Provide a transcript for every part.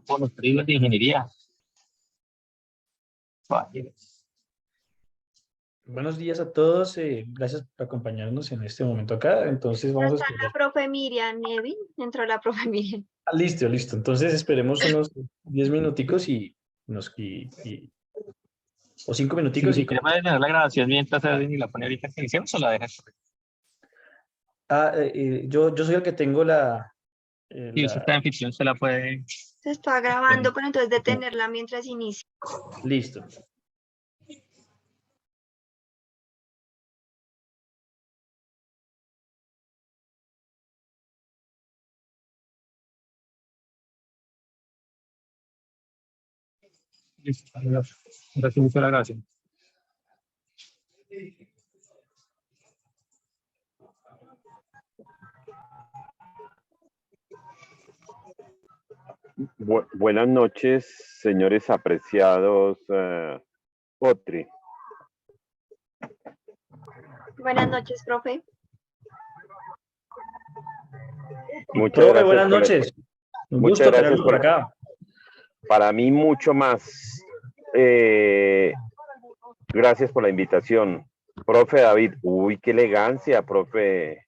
por los periodos de ingeniería. Vale. Buenos días a todos, gracias por acompañarnos en este momento acá. Entonces Ya vamos a está esperar. la profe Miriam, Nevin, entró la profe Miriam. Listo, listo. Entonces esperemos unos 10 minuticos o 5 Si, minuticos si y quieres puedes dejar la grabación mientras y la pone ahorita que iniciamos o la dejas. yo soy el que tengo Si usted está en ficción, se la puede. Se está grabando, pero entonces detenerla mientras inicia. listo. Listo. Ahora sí inició la grabación. Buenas noches, señores apreciados. Otri. Buenas noches, profe. Muchas Profe, gracias buenas por la- noches. Un muchas gusto gracias tenerlo por por- acá. Para mí mucho más. Gracias por la invitación. Profe David, uy, qué elegancia, profe.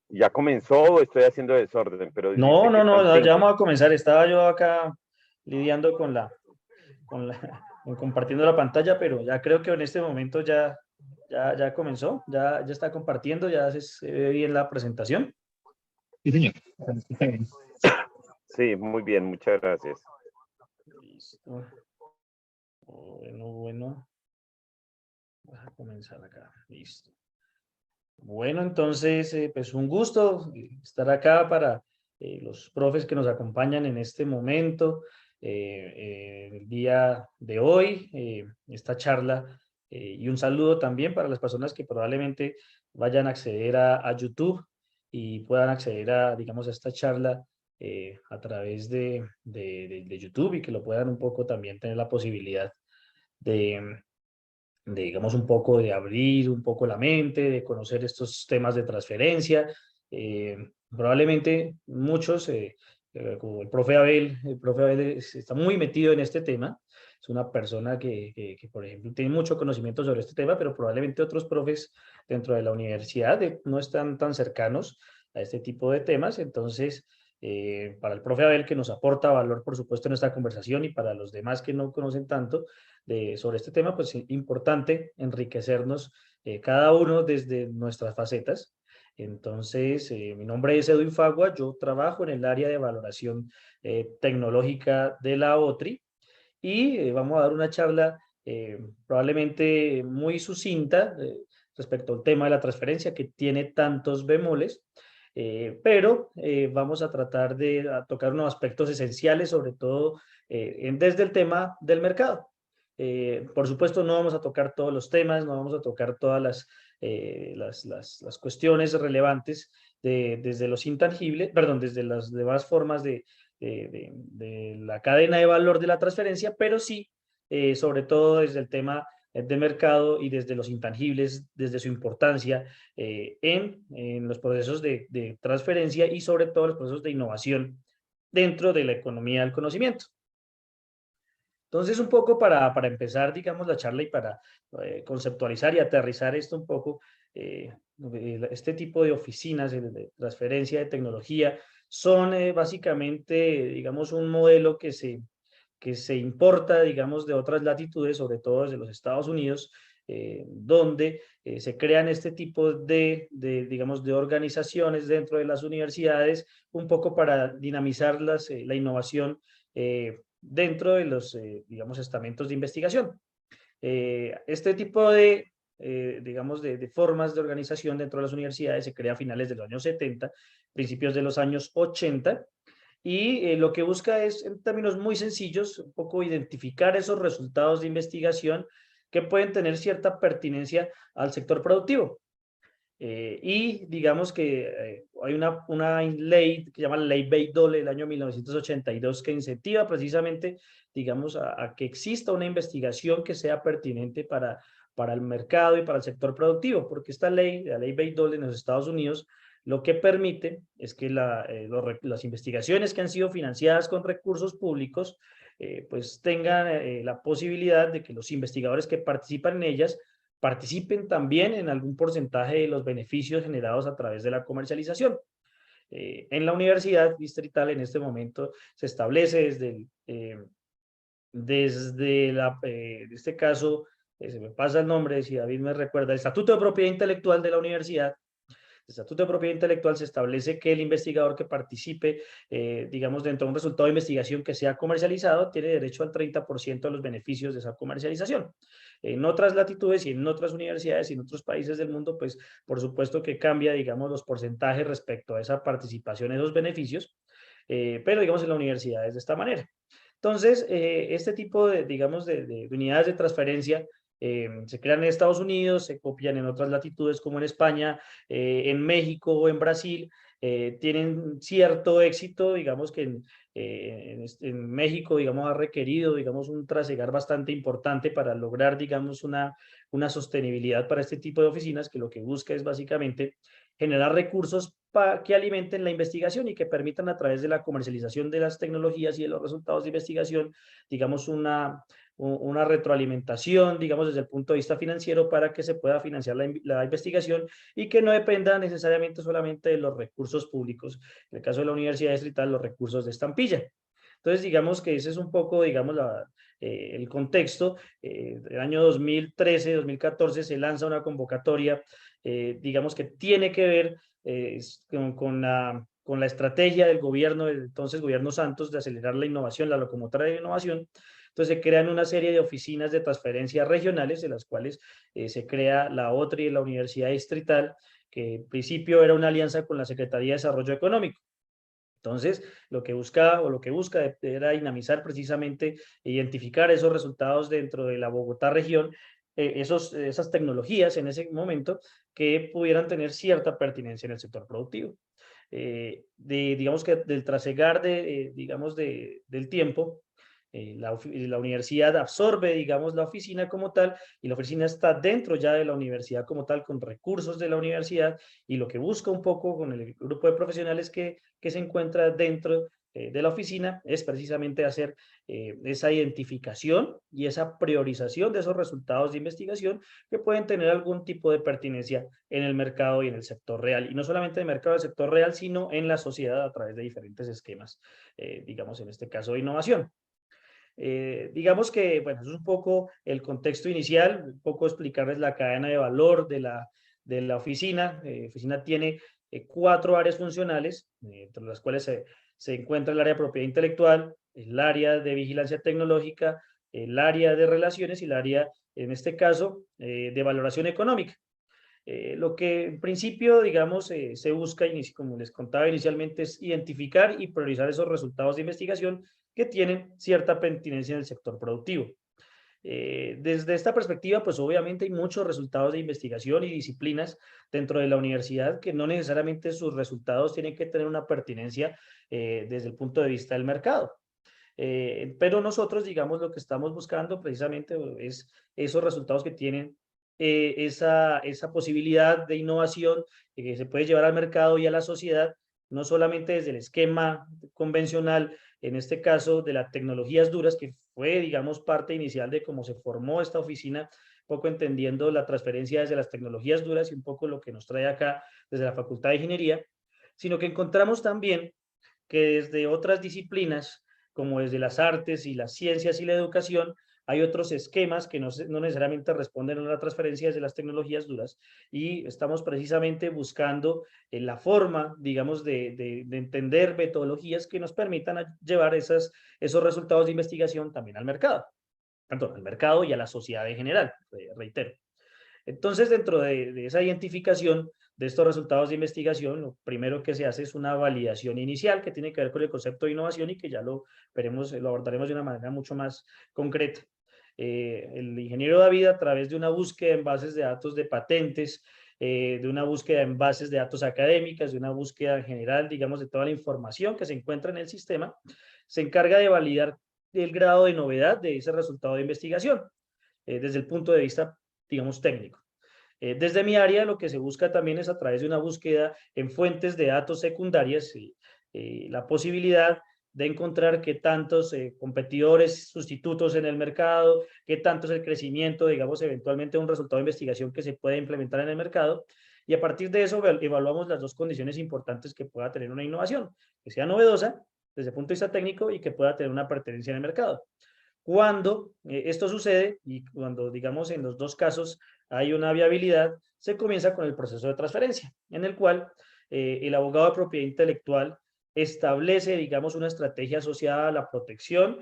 Ya comenzó o estoy haciendo desorden, pero dice No, que están ya vamos a comenzar. Estaba yo acá lidiando con compartiendo la pantalla, pero ya creo que en este momento ya comenzó, ya está compartiendo, ya se ve bien la presentación. Sí, señor. Está bien. Sí, muy bien, muchas gracias. Listo. Bueno. Vamos a comenzar acá. Listo. Bueno, entonces, pues un gusto estar acá para los profes que nos acompañan en este momento, el día de hoy, esta charla, y un saludo también para las personas que probablemente vayan a acceder a YouTube y puedan acceder digamos, a esta charla a través de YouTube y que lo puedan un poco también tener la posibilidad digamos, un poco de abrir un poco la mente, de conocer estos temas de transferencia. Probablemente muchos, como el profe Abel está muy metido en este tema, es una persona que, por ejemplo, tiene mucho conocimiento sobre este tema, pero probablemente otros profes dentro de la universidad no están tan cercanos a este tipo de temas. Entonces, para el profe Abel, que nos aporta valor, por supuesto, en esta conversación, y para los demás que no conocen tanto sobre este tema, pues es importante enriquecernos cada uno desde nuestras facetas. Entonces, mi nombre es Edwin Fagua, yo trabajo en el área de valoración tecnológica de la OTRI y vamos a dar una charla probablemente muy sucinta respecto al tema de la transferencia que tiene tantos bemoles, pero vamos a tratar de tocar unos aspectos esenciales, sobre todo desde el tema del mercado. Por supuesto, no vamos a tocar todos los temas, no vamos a tocar todas las cuestiones relevantes desde los intangibles, perdón, desde las demás formas de la cadena de valor de la transferencia, pero sí, sobre todo desde el tema de mercado y desde los intangibles, desde su importancia en los procesos de transferencia y sobre todo los procesos de innovación dentro de la economía del conocimiento. Entonces, un poco para empezar, digamos, la charla y para conceptualizar y aterrizar esto un poco, este tipo de oficinas de transferencia de tecnología son básicamente, digamos, un modelo que se importa, digamos, de otras latitudes, sobre todo desde los Estados Unidos, donde se crean este tipo digamos, de organizaciones dentro de las universidades, un poco para dinamizar la innovación dentro de los, digamos, estamentos de investigación. Este tipo digamos, de formas de organización dentro de las universidades se crea a finales de los años 70, principios de los años 80, y lo que busca es, en términos muy sencillos, un poco identificar esos resultados de investigación que pueden tener cierta pertinencia al sector productivo. Y digamos que hay una ley que se llama la Ley Bayh-Dole del año 1982 que incentiva precisamente, digamos, a que exista una investigación que sea pertinente para el mercado y para el sector productivo, porque esta ley, la Ley Bayh-Dole en los Estados Unidos, lo que permite es que las investigaciones que han sido financiadas con recursos públicos pues tengan la posibilidad de que los investigadores que participan en ellas participen también en algún porcentaje de los beneficios generados a través de la comercialización. En la universidad distrital en este momento se establece en este caso, se me pasa el nombre, si David me recuerda, el Estatuto de Propiedad Intelectual de la universidad. El Estatuto de Propiedad Intelectual se establece que el investigador que participe, digamos, dentro de un resultado de investigación que sea comercializado, tiene derecho al 30% de los beneficios de esa comercialización. En otras latitudes y en otras universidades y en otros países del mundo, pues, por supuesto que cambia, digamos, los porcentajes respecto a esa participación en los beneficios, pero, digamos, en la universidad es de esta manera. Entonces, este tipo de, digamos, de unidades de transferencia se crean en Estados Unidos, se copian en otras latitudes como en España, en México o en Brasil, tienen cierto éxito, digamos que en México, digamos, ha requerido, digamos, un trasegar bastante importante para lograr, digamos, una sostenibilidad para este tipo de oficinas, que lo que busca es básicamente generar recursos que alimenten la investigación y que permitan a través de la comercialización de las tecnologías y de los resultados de investigación, digamos, una retroalimentación, digamos, desde el punto de vista financiero para que se pueda financiar la investigación y que no dependa necesariamente solamente de los recursos públicos. En el caso de la Universidad Distrital, los recursos de estampilla. Entonces, digamos que ese es un poco, digamos, el contexto. El año 2013, 2014 se lanza una convocatoria, digamos, que tiene que ver con la estrategia del gobierno, del entonces gobierno Santos, de acelerar la innovación, la locomotora de innovación. Entonces se crean una serie de oficinas de transferencia regionales, de las cuales se crea la OTRI y la Universidad Distrital, que en principio era una alianza con la Secretaría de Desarrollo Económico. Entonces, lo que busca era dinamizar precisamente, identificar esos resultados dentro de la Bogotá región, esas tecnologías en ese momento que pudieran tener cierta pertinencia en el sector productivo. Digamos que del trasegar del tiempo, la universidad absorbe, digamos, la oficina como tal, y la oficina está dentro ya de la universidad como tal, con recursos de la universidad, y lo que busca un poco con el grupo de profesionales que se encuentra dentro de la oficina es precisamente hacer esa identificación y esa priorización de esos resultados de investigación que pueden tener algún tipo de pertinencia en el mercado y en el sector real, y no solamente en el mercado del sector real, sino en la sociedad a través de diferentes esquemas, digamos, en este caso de innovación. Digamos que, bueno, eso es un poco el contexto inicial, un poco explicarles la cadena de valor de la oficina. La oficina tiene 4 áreas funcionales, entre las cuales se encuentra el área de propiedad intelectual, el área de vigilancia tecnológica, el área de relaciones y el área, en este caso, de valoración económica. Lo que en principio, digamos, se busca, como les contaba inicialmente, es identificar y priorizar esos resultados de investigación que tienen cierta pertinencia en el sector productivo. Desde esta perspectiva, pues obviamente hay muchos resultados de investigación y disciplinas dentro de la universidad que no necesariamente sus resultados tienen que tener una pertinencia desde el punto de vista del mercado. Pero nosotros, digamos, lo que estamos buscando precisamente es esos resultados que tienen esa posibilidad de innovación que se puede llevar al mercado y a la sociedad, no solamente desde el esquema convencional, en este caso de las tecnologías duras, que fue, digamos, parte inicial de cómo se formó esta oficina, poco entendiendo la transferencia desde las tecnologías duras y un poco lo que nos trae acá desde la Facultad de Ingeniería, sino que encontramos también que desde otras disciplinas, como desde las artes y las ciencias y la educación, hay otros esquemas que no necesariamente responden a la transferencia de las tecnologías duras, y estamos precisamente buscando la forma, digamos, de entender metodologías que nos permitan llevar esos resultados de investigación también al mercado, tanto al mercado y a la sociedad en general, reitero. Entonces, dentro de esa identificación de estos resultados de investigación, lo primero que se hace es una validación inicial que tiene que ver con el concepto de innovación y que ya lo abordaremos de una manera mucho más concreta. El ingeniero David, a través de una búsqueda en bases de datos de patentes, de una búsqueda en bases de datos académicas, de una búsqueda en general, digamos, de toda la información que se encuentra en el sistema, se encarga de validar el grado de novedad de ese resultado de investigación desde el punto de vista, digamos, técnico. Desde mi área lo que se busca también es a través de una búsqueda en fuentes de datos secundarias la posibilidad de encontrar qué tantos competidores sustitutos en el mercado, qué tanto es el crecimiento, digamos, eventualmente un resultado de investigación que se puede implementar en el mercado. Y a partir de eso evaluamos las dos condiciones importantes que pueda tener una innovación, que sea novedosa desde el punto de vista técnico y que pueda tener una pertenencia en el mercado. Cuando esto sucede y cuando, digamos, en los dos casos hay una viabilidad, se comienza con el proceso de transferencia, en el cual el abogado de propiedad intelectual establece, digamos, una estrategia asociada a la protección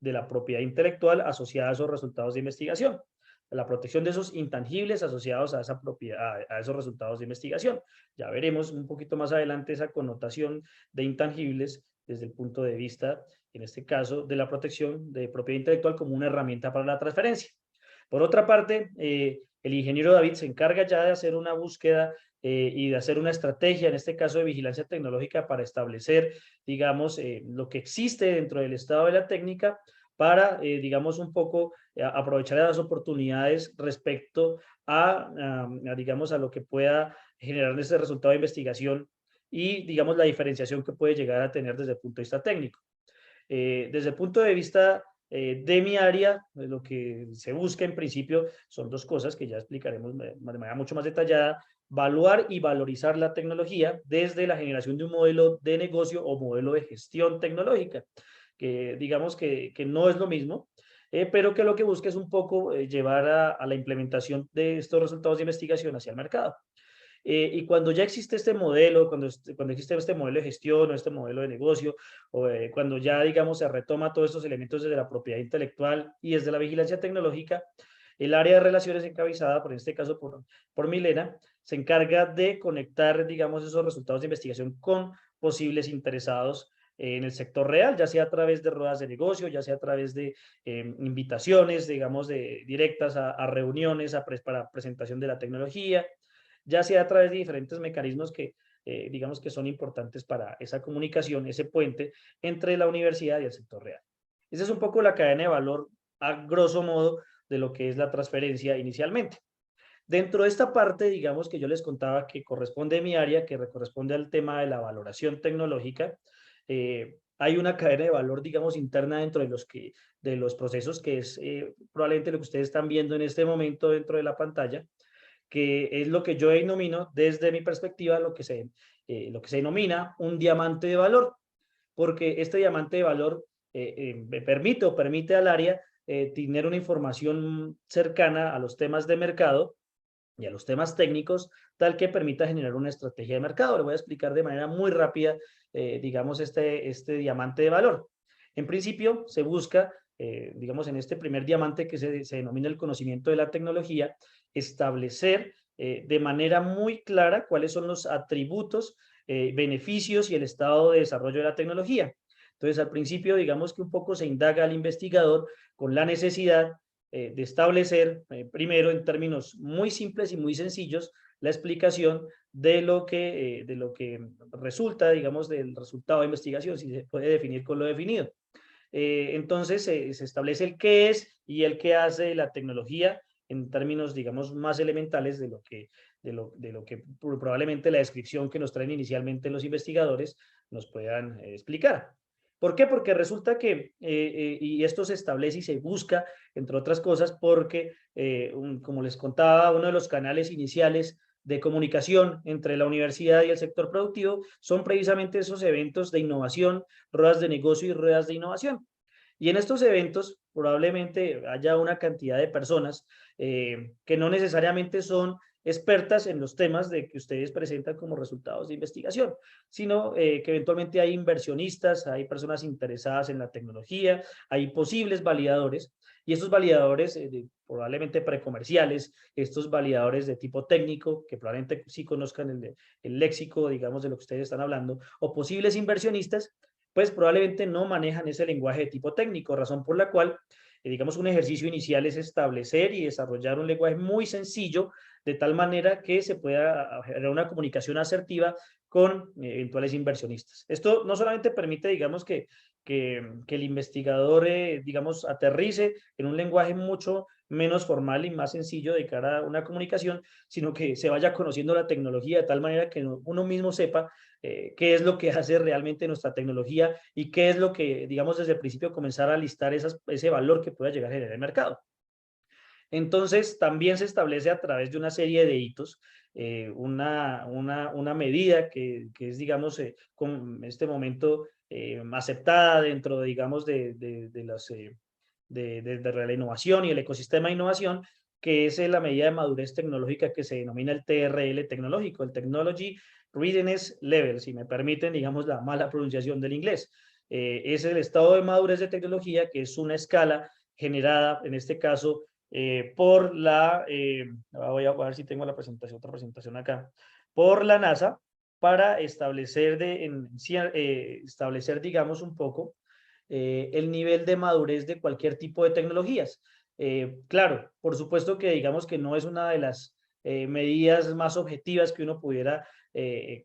de la propiedad intelectual asociada a esos resultados de investigación, a la protección de esos intangibles asociados a esa propiedad, a esos resultados de investigación. Ya veremos un poquito más adelante esa connotación de intangibles desde el punto de vista, en este caso, de la protección de propiedad intelectual como una herramienta para la transferencia. Por otra parte, el ingeniero David se encarga ya de hacer una búsqueda y de hacer una estrategia, en este caso de vigilancia tecnológica, para establecer, digamos, lo que existe dentro del estado de la técnica para, digamos, un poco aprovechar las oportunidades respecto digamos, a lo que pueda generar ese resultado de investigación y, digamos, la diferenciación que puede llegar a tener desde el punto de vista técnico. Desde el punto de vista de mi área, lo que se busca en principio son dos cosas que ya explicaremos de manera mucho más detallada: evaluar y valorizar la tecnología desde la generación de un modelo de negocio o modelo de gestión tecnológica, que digamos que no es lo mismo, pero que lo que busca es un poco llevar a la implementación de estos resultados de investigación hacia el mercado. Y cuando ya existe este modelo, cuando existe este modelo de gestión o este modelo de negocio, o cuando ya, digamos, se retoma todos estos elementos desde la propiedad intelectual y desde la vigilancia tecnológica, el área de relaciones encabezada, por este caso por Milena, se encarga de conectar, digamos, esos resultados de investigación con posibles interesados en el sector real, ya sea a través de ruedas de negocio, ya sea a través de invitaciones, digamos, directas a reuniones para presentación de la tecnología, ya sea a través de diferentes mecanismos que, digamos, que son importantes para esa comunicación, ese puente entre la universidad y el sector real. Esa es un poco la cadena de valor, a grosso modo, de lo que es la transferencia inicialmente. Dentro de esta parte, digamos, que yo les contaba que corresponde a mi área, que corresponde al tema de la valoración tecnológica, hay una cadena de valor, digamos, interna dentro de los procesos, que es probablemente lo que ustedes están viendo en este momento dentro de la pantalla, que es lo que yo denomino, desde mi perspectiva, lo que se denomina un diamante de valor, porque este diamante de valor permite al área tener una información cercana a los temas de mercado y a los temas técnicos, tal que permita generar una estrategia de mercado. Le voy a explicar de manera muy rápida, digamos, este diamante de valor. En principio, se busca, digamos, en este primer diamante que se denomina el conocimiento de la tecnología, establecer de manera muy clara cuáles son los atributos, beneficios y el estado de desarrollo de la tecnología. Entonces, al principio, digamos que un poco se indaga al investigador con la necesidad de establecer, primero, en términos muy simples y muy sencillos, la explicación de lo que resulta, digamos, del resultado de investigación, si se puede definir con lo definido. Entonces, se establece el qué es y el qué hace la tecnología en términos, digamos, más elementales de lo que probablemente la descripción que nos traen inicialmente los investigadores nos puedan explicar. ¿Por qué? Porque resulta que, y esto se establece y se busca, entre otras cosas, porque, como les contaba, uno de los canales iniciales de comunicación entre la universidad y el sector productivo son precisamente esos eventos de innovación, ruedas de negocio y ruedas de innovación. Y en estos eventos probablemente haya una cantidad de personas que no necesariamente son expertas en los temas de que ustedes presentan como resultados de investigación, sino que eventualmente hay inversionistas, hay personas interesadas en la tecnología, hay posibles validadores, y estos validadores probablemente precomerciales, estos validadores de tipo técnico, que probablemente sí conozcan el léxico, digamos, de lo que ustedes están hablando, o posibles inversionistas, pues probablemente no manejan ese lenguaje de tipo técnico, razón por la cual, digamos, un ejercicio inicial es establecer y desarrollar un lenguaje muy sencillo, de tal manera que se pueda generar una comunicación asertiva con eventuales inversionistas. Esto no solamente permite, digamos, que el investigador, digamos, aterrice en un lenguaje mucho menos formal y más sencillo de cara a una comunicación, sino que se vaya conociendo la tecnología de tal manera que uno mismo sepa qué es lo que hace realmente nuestra tecnología y qué es lo que, digamos, desde el principio comenzar a listar ese valor que pueda llegar a generar el mercado. Entonces, también se establece a través de una serie de hitos una medida que es, digamos, en este momento aceptada dentro, digamos, de la innovación y el ecosistema de innovación, que es la medida de madurez tecnológica que se denomina el TRL tecnológico, el Technology Readiness Level, si me permiten, digamos, la mala pronunciación del inglés. Es el estado de madurez de tecnología, que es una escala generada, en este caso, por voy a ver si tengo la presentación, otra presentación acá, por la NASA, para establecer, establecer, digamos, un poco el nivel de madurez de cualquier tipo de tecnologías. Claro, por supuesto que digamos que no es una de las medidas más objetivas que uno pudiera,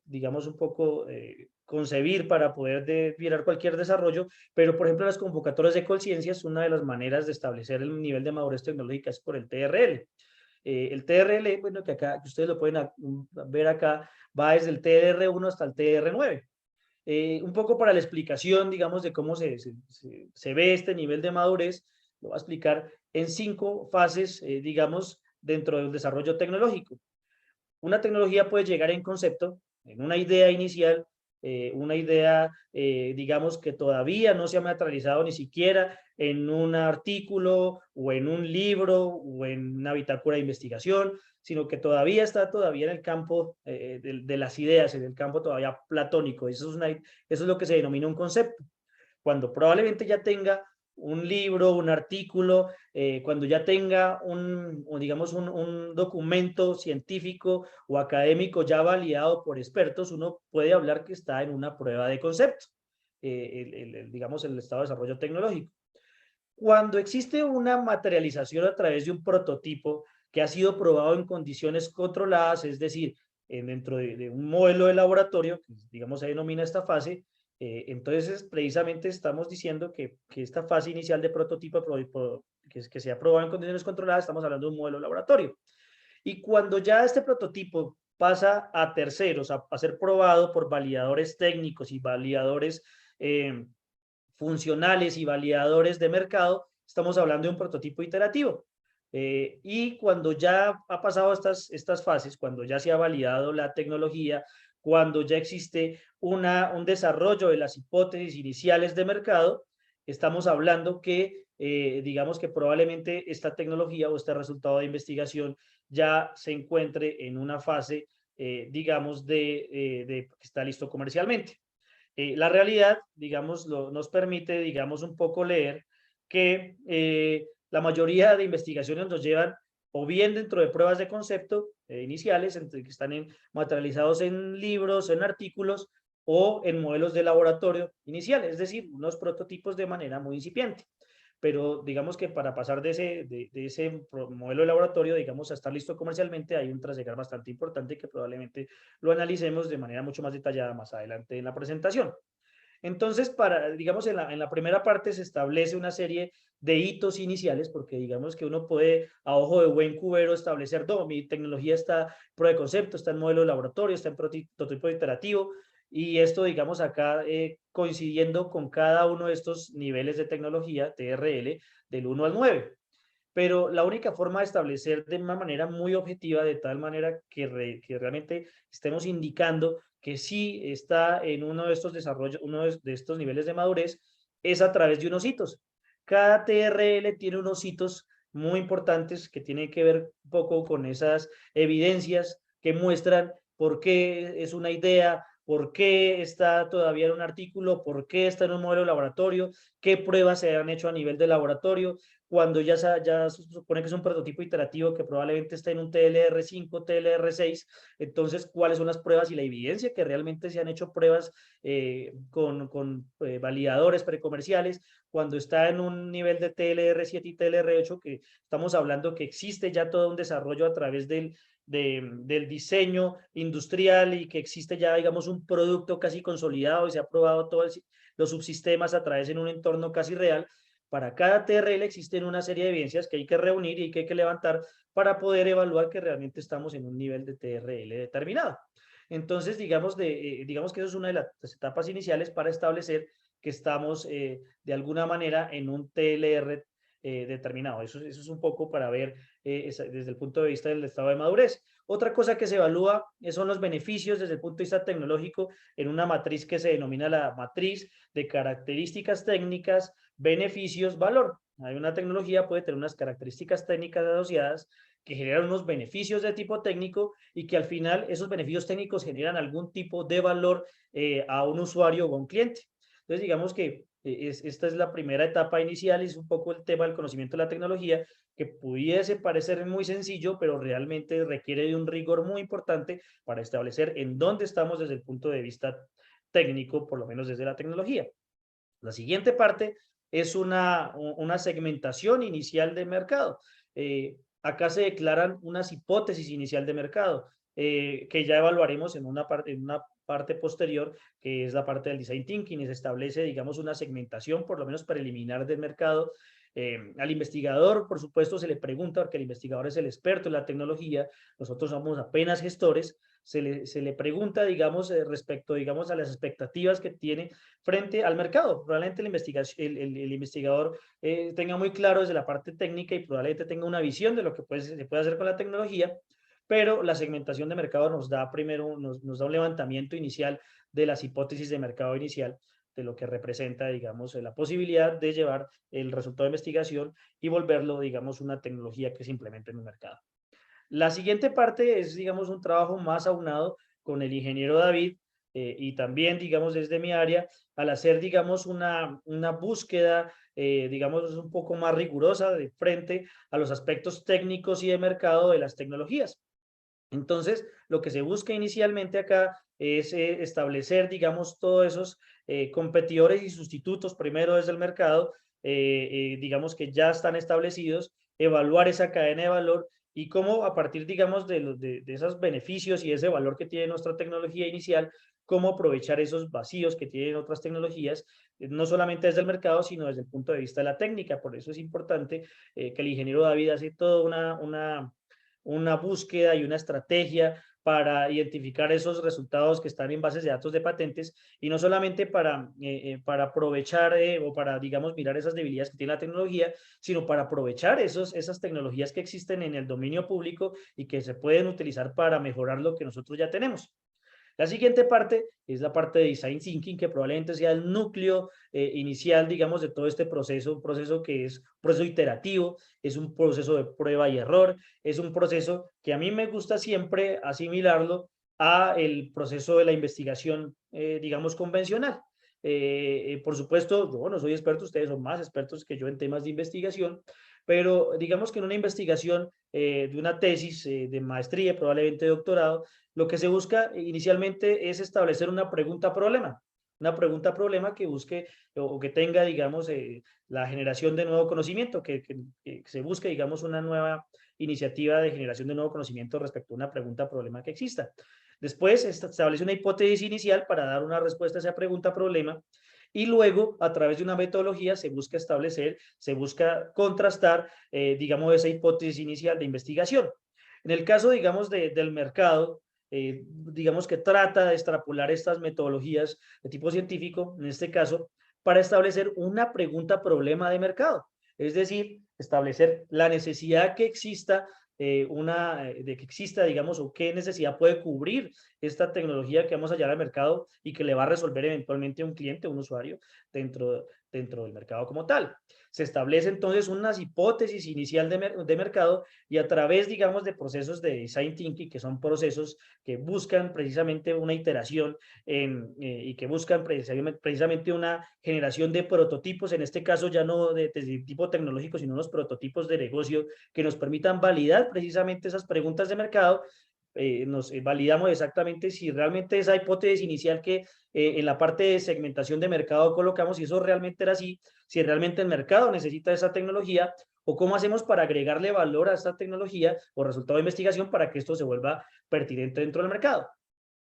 digamos, un poco concebir para poder mirar cualquier desarrollo, pero por ejemplo las convocatorias de Colciencias, una de las maneras de establecer el nivel de madurez tecnológica es por el TRL. El TRL, bueno, que ustedes lo pueden ver acá, va desde el TR1 hasta el TR9. Un poco para la explicación, digamos, de cómo se ve este nivel de madurez, lo voy a explicar en 5 fases, digamos, dentro del desarrollo tecnológico. Una tecnología puede llegar en concepto, en una idea inicial, una idea, digamos, que todavía no se ha materializado ni siquiera en un artículo o en un libro o en una bitácora de investigación, sino que todavía está en el campo de las ideas, en el campo todavía platónico. Eso es lo que se denomina un concepto. Cuando probablemente ya tenga un libro, un artículo, cuando ya tenga digamos, un documento científico o académico ya validado por expertos, uno puede hablar que está en una prueba de concepto, digamos, el estado de desarrollo tecnológico. Cuando existe una materialización a través de un prototipo que ha sido probado en condiciones controladas, es decir, dentro de un modelo de laboratorio, que digamos se denomina esta fase, entonces precisamente estamos diciendo que esta fase inicial de prototipo que se ha probado en condiciones controladas, estamos hablando de un modelo de laboratorio. Y cuando ya este prototipo pasa a terceros, a ser probado por validadores técnicos y validadores funcionales y validadores de mercado, estamos hablando de un prototipo iterativo. Y cuando ya ha pasado estas fases, cuando ya se ha validado la tecnología, cuando ya existe un desarrollo de las hipótesis iniciales de mercado, estamos hablando que, digamos que probablemente esta tecnología o este resultado de investigación ya se encuentre en una fase, digamos, que está listo comercialmente. La realidad, digamos, nos permite, digamos, un poco leer que la mayoría de investigaciones nos llevan o bien dentro de pruebas de concepto iniciales, que están materializados en libros, en artículos o en modelos de laboratorio iniciales, es decir, unos prototipos de manera muy incipiente. Pero digamos que para pasar de ese modelo de laboratorio, digamos, a estar listo comercialmente, hay un trasegar bastante importante que probablemente lo analicemos de manera mucho más detallada más adelante en la presentación. Entonces, digamos, en la primera parte se establece una serie de hitos iniciales, porque digamos que uno puede a ojo de buen cubero establecer, no, mi tecnología está en prueba de concepto, está en modelo de laboratorio, está en prototipo iterativo, y esto, digamos, acá coincidiendo con cada uno de estos niveles de tecnología, TRL, del 1 al 9. Pero la única forma de establecer de una manera muy objetiva, de tal manera que realmente estemos indicando que sí está en uno de estos desarrollos, uno de estos niveles de madurez, es a través de unos hitos. Cada TRL tiene unos hitos muy importantes que tienen que ver un poco con esas evidencias que muestran por qué es una idea, por qué está todavía en un artículo, por qué está en un modelo de laboratorio, qué pruebas se han hecho a nivel de laboratorio, cuando ya se supone que es un prototipo iterativo que probablemente está en un TLR5, TLR6, entonces cuáles son las pruebas y la evidencia que realmente se han hecho pruebas con validadores precomerciales, cuando está en un nivel de TLR7 y TLR8, que estamos hablando que existe ya todo un desarrollo a través del del diseño industrial y que existe ya, digamos, un producto casi consolidado y se ha probado todos los subsistemas a través en un entorno casi real. Para cada TRL existen una serie de evidencias que hay que reunir y que hay que levantar para poder evaluar que realmente estamos en un nivel de TRL determinado. Entonces, digamos que eso es una de las etapas iniciales para establecer que estamos de alguna manera en un TLR determinado. Eso es un poco para ver desde el punto de vista del estado de madurez. Otra cosa que se evalúa son los beneficios desde el punto de vista tecnológico en una matriz que se denomina la matriz de características técnicas, beneficios, valor. Hay una tecnología, puede tener unas características técnicas asociadas que generan unos beneficios de tipo técnico y que al final esos beneficios técnicos generan algún tipo de valor a un usuario o a un cliente. Entonces, digamos que esta es la primera etapa inicial, es un poco el tema del conocimiento de la tecnología, que pudiese parecer muy sencillo, pero realmente requiere de un rigor muy importante para establecer en dónde estamos desde el punto de vista técnico, por lo menos desde la tecnología. La siguiente parte es una segmentación inicial de mercado. Acá se declaran unas hipótesis inicial de mercado que ya evaluaremos en una parte posterior, que es la parte del design thinking, y se establece, digamos, una segmentación por lo menos preliminar del mercado. Al investigador, por supuesto, se le pregunta, porque el investigador es el experto en la tecnología, nosotros somos apenas gestores, se le pregunta, digamos, respecto, digamos, a las expectativas que tiene frente al mercado. Probablemente el investigador tenga muy claro desde la parte técnica y probablemente tenga una visión de lo que se puede hacer con la tecnología, pero la segmentación de mercado nos da primero, nos da un levantamiento inicial de las hipótesis de mercado inicial, de lo que representa, digamos, la posibilidad de llevar el resultado de investigación y volverlo, digamos, una tecnología que se implemente en un mercado. La siguiente parte es, digamos, un trabajo más aunado con el ingeniero David y también, digamos, desde mi área, al hacer, digamos, una búsqueda, digamos, un poco más rigurosa de frente a los aspectos técnicos y de mercado de las tecnologías. Entonces, lo que se busca inicialmente acá es establecer, digamos, todos esos competidores y sustitutos primero desde el mercado, digamos que ya están establecidos, evaluar esa cadena de valor y cómo a partir, digamos, de esos beneficios y ese valor que tiene nuestra tecnología inicial, cómo aprovechar esos vacíos que tienen otras tecnologías, no solamente desde el mercado, sino desde el punto de vista de la técnica. Por eso es importante que el ingeniero David hace toda una búsqueda y una estrategia para identificar esos resultados que están en bases de datos de patentes y no solamente para aprovechar o para, digamos, mirar esas debilidades que tiene la tecnología, sino para aprovechar esas tecnologías que existen en el dominio público y que se pueden utilizar para mejorar lo que nosotros ya tenemos. La siguiente parte es la parte de design thinking, que probablemente sea el núcleo inicial, digamos, de todo este proceso, un proceso que es un proceso iterativo, es un proceso de prueba y error, es un proceso que a mí me gusta siempre asimilarlo a el proceso de la investigación, digamos, convencional. Por supuesto, yo no soy experto, ustedes son más expertos que yo en temas de investigación, pero digamos que en una investigación de una tesis de maestría, probablemente de doctorado, lo que se busca inicialmente es establecer una pregunta-problema que busque o que tenga, digamos, la generación de nuevo conocimiento, que se busque, digamos, una nueva iniciativa de generación de nuevo conocimiento respecto a una pregunta-problema que exista. Después se establece una hipótesis inicial para dar una respuesta a esa pregunta-problema y luego, a través de una metodología, se busca establecer, se busca contrastar, digamos, esa hipótesis inicial de investigación. En el caso, digamos, del mercado, digamos que trata de extrapolar estas metodologías de tipo científico, en este caso, para establecer una pregunta-problema de mercado. Es decir, establecer la necesidad que exista, de que exista, digamos, o qué necesidad puede cubrir esta tecnología que vamos a llevar al mercado y que le va a resolver eventualmente a un cliente, a un usuario, dentro del mercado como tal. Se establece entonces unas hipótesis inicial de mercado y a través, digamos, de procesos de design thinking, que son procesos que buscan precisamente una iteración y que buscan precisamente una generación de prototipos, en este caso ya no de tipo tecnológico, sino unos prototipos de negocio que nos permitan validar precisamente esas preguntas de mercado. Nos validamos exactamente si realmente esa hipótesis inicial que en la parte de segmentación de mercado colocamos, si eso realmente era así, si realmente el mercado necesita esa tecnología o cómo hacemos para agregarle valor a esta tecnología o resultado de investigación para que esto se vuelva pertinente dentro del mercado.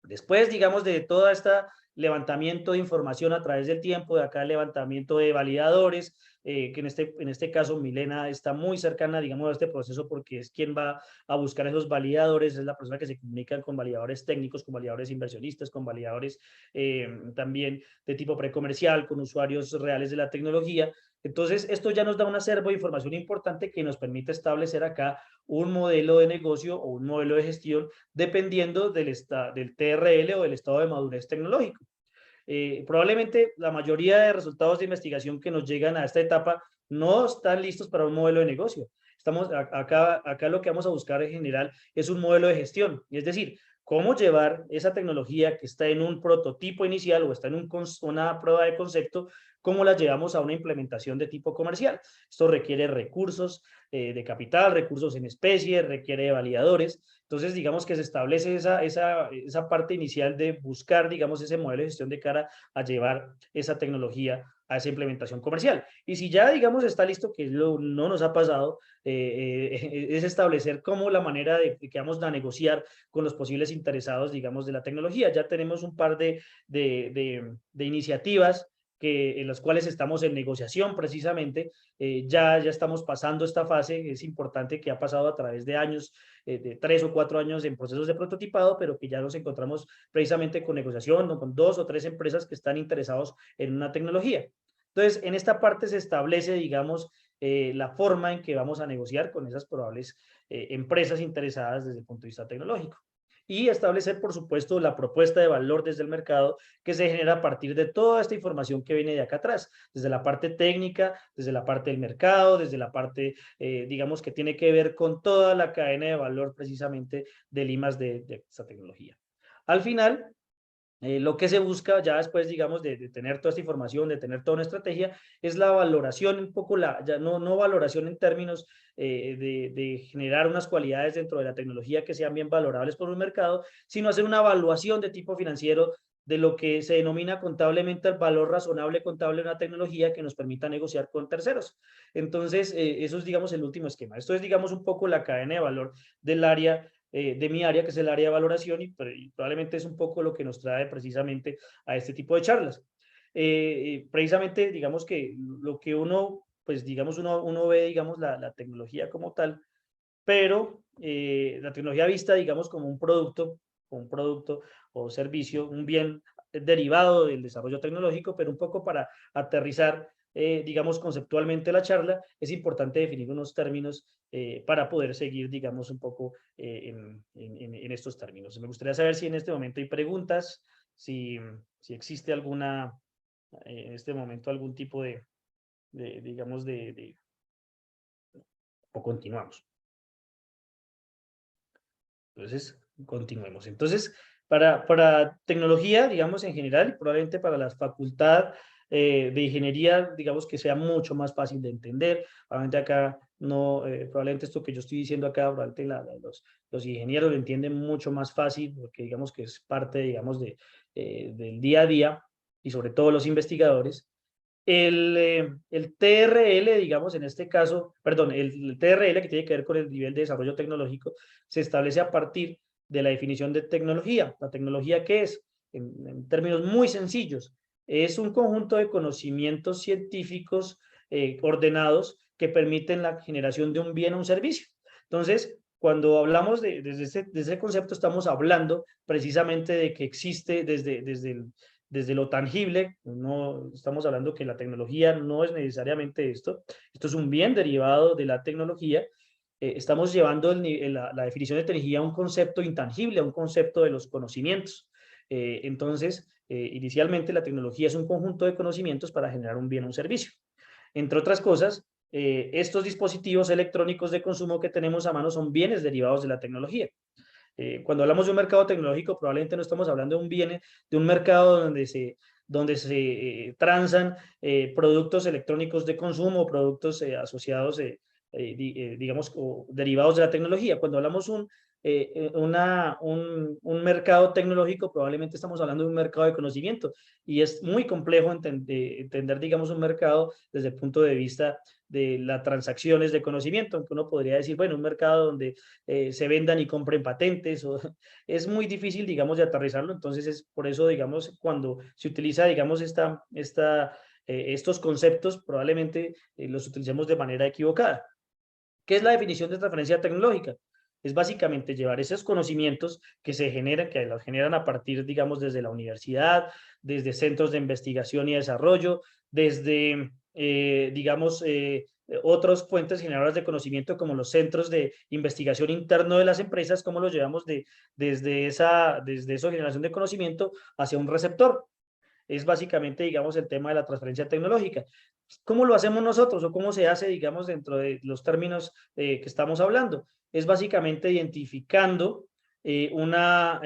Después, digamos, de toda esta levantamiento de información a través del tiempo, de acá el levantamiento de validadores, que en este caso Milena está muy cercana, digamos, a este proceso porque es quien va a buscar esos validadores, es la persona que se comunica con validadores técnicos, con validadores inversionistas, con validadores también de tipo precomercial, con usuarios reales de la tecnología. Entonces, esto ya nos da un acervo de información importante que nos permite establecer acá un modelo de negocio o un modelo de gestión dependiendo del TRL o del estado de madurez tecnológico. Probablemente la mayoría de resultados de investigación que nos llegan a esta etapa no están listos para un modelo de negocio. Acá lo que vamos a buscar en general es un modelo de gestión, y es decir, cómo llevar esa tecnología que está en un prototipo inicial o está en una prueba de concepto, cómo la llevamos a una implementación de tipo comercial. Esto requiere recursos de capital, recursos en especie, requiere validadores. Entonces, digamos que se establece esa parte inicial de buscar, digamos, ese modelo de gestión de cara a llevar esa tecnología a esa implementación comercial. Y si ya, digamos, está listo, que no nos ha pasado, es establecer cómo la manera de que vamos a negociar con los posibles interesados, digamos, de la tecnología. Ya tenemos un par de iniciativas en las cuales estamos en negociación precisamente, ya estamos pasando esta fase, es importante que ha pasado a través de años, de 3 o 4 años en procesos de prototipado, pero que ya nos encontramos precisamente con negociación, ¿no? Con 2 o 3 empresas que están interesados en una tecnología. Entonces, en esta parte se establece, digamos, la forma en que vamos a negociar con esas probables empresas interesadas desde el punto de vista tecnológico. Y establecer, por supuesto, la propuesta de valor desde el mercado que se genera a partir de toda esta información que viene de acá atrás, desde la parte técnica, desde la parte del mercado, desde la parte, digamos, que tiene que ver con toda la cadena de valor precisamente del I+D de esta tecnología. Al final, lo que se busca ya después, digamos, de tener toda esta información, de tener toda una estrategia, es la valoración, un poco ya no valoración en términos de generar unas cualidades dentro de la tecnología que sean bien valorables por un mercado, sino hacer una evaluación de tipo financiero de lo que se denomina contablemente el valor razonable contable de una tecnología que nos permita negociar con terceros. Entonces, eso es, digamos, el último esquema. Esto es, digamos, un poco la cadena de valor del área de mi área, que es el área de valoración, y probablemente es un poco lo que nos trae precisamente a este tipo de charlas. Precisamente, digamos que lo que uno, pues digamos, uno ve, digamos, la tecnología como tal, pero la tecnología vista, digamos, como un producto o servicio, un bien derivado del desarrollo tecnológico, pero un poco para aterrizar, digamos, conceptualmente la charla, es importante definir unos términos para poder seguir, digamos, un poco en estos términos. Me gustaría saber si en este momento hay preguntas, si existe alguna, en este momento, algún tipo digamos, o continuamos. Entonces, continuemos. Entonces, para tecnología, digamos, en general, probablemente para la facultad de ingeniería, digamos que sea mucho más fácil de entender. Probablemente acá no, probablemente esto que yo estoy diciendo acá, probablemente los ingenieros lo entienden mucho más fácil, porque digamos que es parte, digamos, del día a día, y sobre todo los investigadores. El TRL, digamos, en este caso, perdón, el TRL, que tiene que ver con el nivel de desarrollo tecnológico, se establece a partir de la definición de tecnología. ¿La tecnología qué es? En términos muy sencillos, es un conjunto de conocimientos científicos ordenados que permiten la generación de un bien o un servicio. Entonces, cuando hablamos desde ese concepto, estamos hablando precisamente de que existe desde lo tangible. No estamos hablando que la tecnología no es necesariamente esto es un bien derivado de la tecnología. Estamos llevando la definición de tecnología a un concepto intangible, a un concepto de los conocimientos. Entonces, inicialmente la tecnología es un conjunto de conocimientos para generar un bien o un servicio. Entre otras cosas, estos dispositivos electrónicos de consumo que tenemos a mano son bienes derivados de la tecnología. Cuando hablamos de un mercado tecnológico, probablemente no estamos hablando de un mercado donde se transan productos electrónicos de consumo, productos asociados, digamos, o derivados de la tecnología. Cuando hablamos un mercado tecnológico, probablemente estamos hablando de un mercado de conocimiento y es muy complejo entender, digamos, un mercado desde el punto de vista de las transacciones de conocimiento, aunque uno podría decir, bueno, un mercado donde se vendan y compren patentes, es muy difícil, digamos, de aterrizarlo. Entonces es por eso, digamos, cuando se utiliza, digamos, estos conceptos, probablemente los utilicemos de manera equivocada. ¿Qué es la definición de transferencia tecnológica? Es básicamente llevar esos conocimientos que se generan, que los generan a partir, digamos, desde la universidad, desde centros de investigación y desarrollo, desde, digamos, otras fuentes generadoras de conocimiento como los centros de investigación interno de las empresas, como los llevamos desde esa generación de conocimiento hacia un receptor. Es básicamente, digamos, el tema de la transferencia tecnológica. ¿Cómo lo hacemos nosotros o cómo se hace, digamos, dentro de los términos que estamos hablando? Es básicamente identificando, digamos,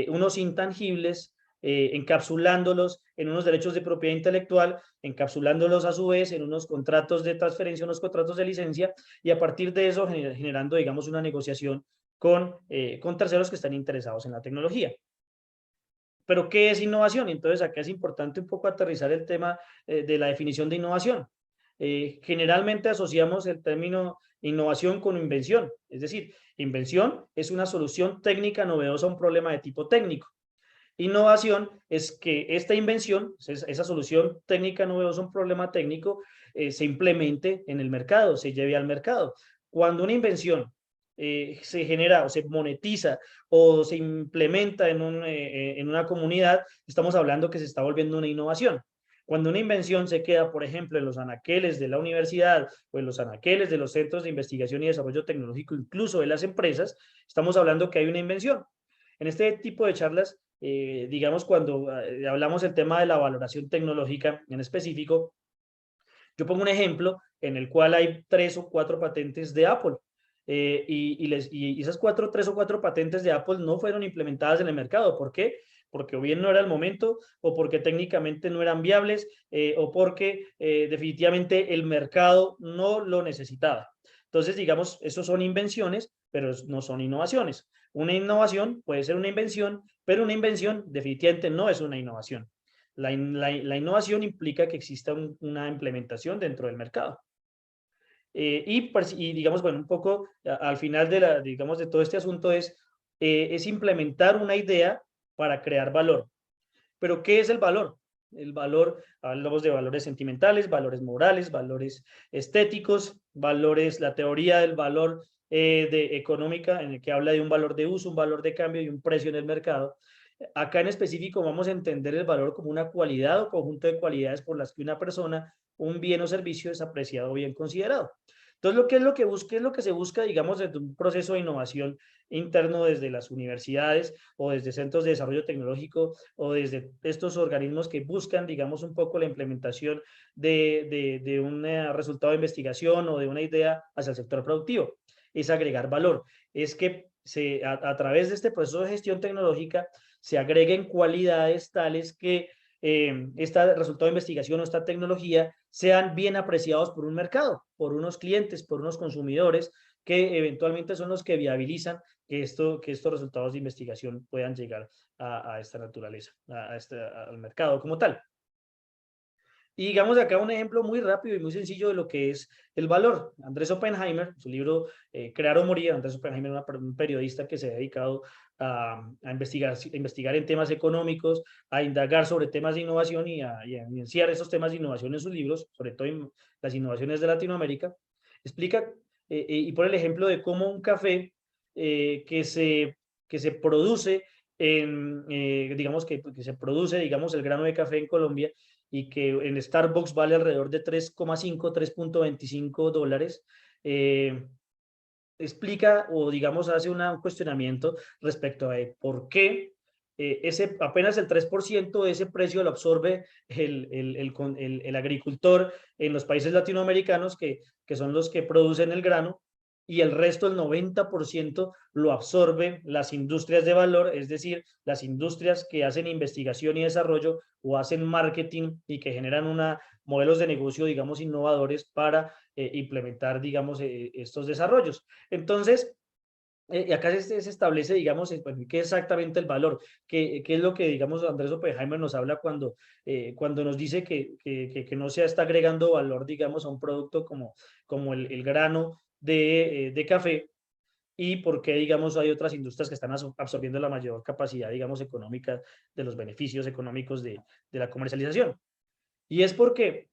unos intangibles, encapsulándolos en unos derechos de propiedad intelectual, encapsulándolos a su vez en unos contratos de transferencia, unos contratos de licencia, y a partir de eso generando, digamos, una negociación con terceros que están interesados en la tecnología. Pero, ¿qué es innovación? Entonces, acá es importante un poco aterrizar el tema de la definición de innovación. Generalmente asociamos el término innovación con invención. Es decir, invención es una solución técnica novedosa a un problema de tipo técnico. Innovación es que esta invención, esa solución técnica novedosa a un problema técnico, se implemente en el mercado, se lleve al mercado. Cuando una invención se genera o se monetiza o se implementa en una comunidad, estamos hablando que se está volviendo una innovación. Cuando una invención se queda, por ejemplo, en los anaqueles de la universidad o en los anaqueles de los centros de investigación y desarrollo tecnológico, incluso de las empresas, estamos hablando que hay una invención. En este tipo de charlas, digamos, cuando hablamos del tema de la valoración tecnológica en específico, yo pongo un ejemplo en el cual hay 3 o 4 patentes de Apple. Y esas 3 o 4 patentes de Apple no fueron implementadas en el mercado. ¿Por qué? Porque o bien no era el momento, o porque técnicamente no eran viables, o porque definitivamente el mercado no lo necesitaba. Entonces, digamos, esos son invenciones, pero no son innovaciones. Una innovación puede ser una invención, pero una invención definitivamente no es una innovación. La innovación implica que exista una implementación dentro del mercado. Y digamos, bueno, un poco al final digamos, de todo este asunto es implementar una idea para crear valor. ¿Pero qué es el valor? El valor, hablamos de valores sentimentales, valores morales, valores estéticos, valores, la teoría del valor económica, en el que habla de un valor de uso, un valor de cambio y un precio en el mercado. Acá en específico vamos a entender el valor como una cualidad o conjunto de cualidades por las que una persona, un bien o servicio es apreciado o bien considerado. Entonces, ¿qué es lo que se busca, digamos, desde un proceso de innovación interno desde las universidades o desde centros de desarrollo tecnológico o desde estos organismos que buscan, digamos, un poco la implementación de un resultado de investigación o de una idea hacia el sector productivo? Es agregar valor. Es que a través de este proceso de gestión tecnológica se agreguen cualidades tales que este resultado de investigación o esta tecnología sean bien apreciados por un mercado, por unos clientes, por unos consumidores, que eventualmente son los que viabilizan que estos resultados de investigación puedan llegar a esta naturaleza, al mercado como tal. Y digamos acá un ejemplo muy rápido y muy sencillo de lo que es el valor. Andrés Oppenheimer, su libro Crear o Morir. Andrés Oppenheimer es un periodista que se ha dedicado a investigar en temas económicos, a indagar sobre temas de innovación y a enunciar esos temas de innovación en sus libros, sobre todo en las innovaciones de Latinoamérica. Explica y pone el ejemplo de cómo un café que se produce digamos que se produce, digamos, el grano de café en Colombia y que en Starbucks vale alrededor de 3,5, 3.25 dólares, explica o digamos hace un cuestionamiento respecto a por qué apenas el 3% de ese precio lo absorbe el agricultor en los países latinoamericanos que son los que producen el grano, y el resto, el 90%, lo absorben las industrias de valor, es decir, las industrias que hacen investigación y desarrollo o hacen marketing y que generan modelos de negocio, digamos, innovadores para implementar, digamos, estos desarrollos. Entonces, acá se establece, digamos, bueno, qué es exactamente el valor, qué es lo que, digamos, Andrés Oppenheimer nos habla cuando nos dice que no se está agregando valor, digamos, a un producto como el grano de café, y por qué, digamos, hay otras industrias que están absorbiendo la mayor capacidad, digamos, económica de los beneficios económicos de la comercialización. Y es porque,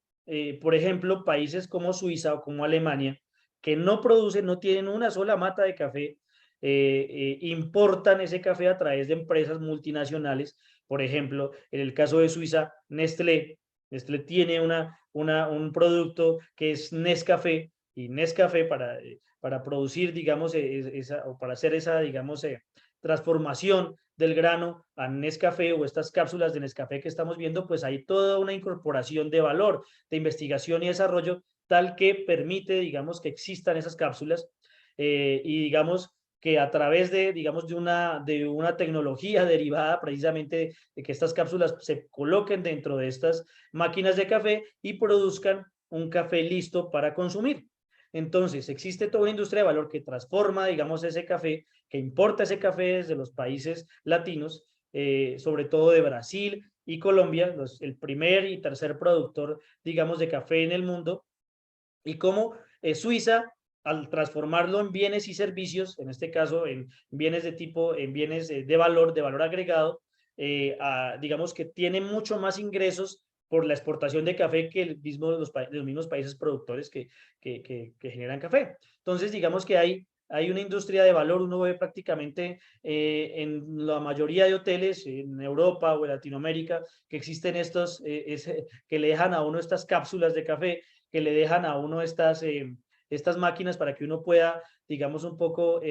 por ejemplo, países como Suiza o como Alemania, que no producen, no tienen una sola mata de café, importan ese café a través de empresas multinacionales. Por ejemplo, en el caso de Suiza, Nestlé tiene un producto que es Nescafé, y Nescafé para producir, digamos, o para hacer esa, digamos, transformación del grano a Nescafé o estas cápsulas de Nescafé que estamos viendo, pues hay toda una incorporación de valor, de investigación y desarrollo, tal que permite, digamos, que existan esas cápsulas, y digamos que a través digamos, de una tecnología derivada precisamente de que estas cápsulas se coloquen dentro de estas máquinas de café y produzcan un café listo para consumir. Entonces, existe toda una industria de valor que transforma, digamos, ese café, que importa ese café desde los países latinos, sobre todo de Brasil y Colombia, el primer y tercer productor, digamos, de café en el mundo, y cómo Suiza, al transformarlo en bienes y servicios, en este caso en bienes en bienes de valor agregado, digamos que tiene mucho más ingresos por la exportación de café que los mismos países productores que generan café. Entonces, digamos que hay una industria de valor, uno ve prácticamente en la mayoría de hoteles en Europa o en Latinoamérica que existen que le dejan a uno estas cápsulas de café, que le dejan a uno estas máquinas para que uno pueda, digamos, un poco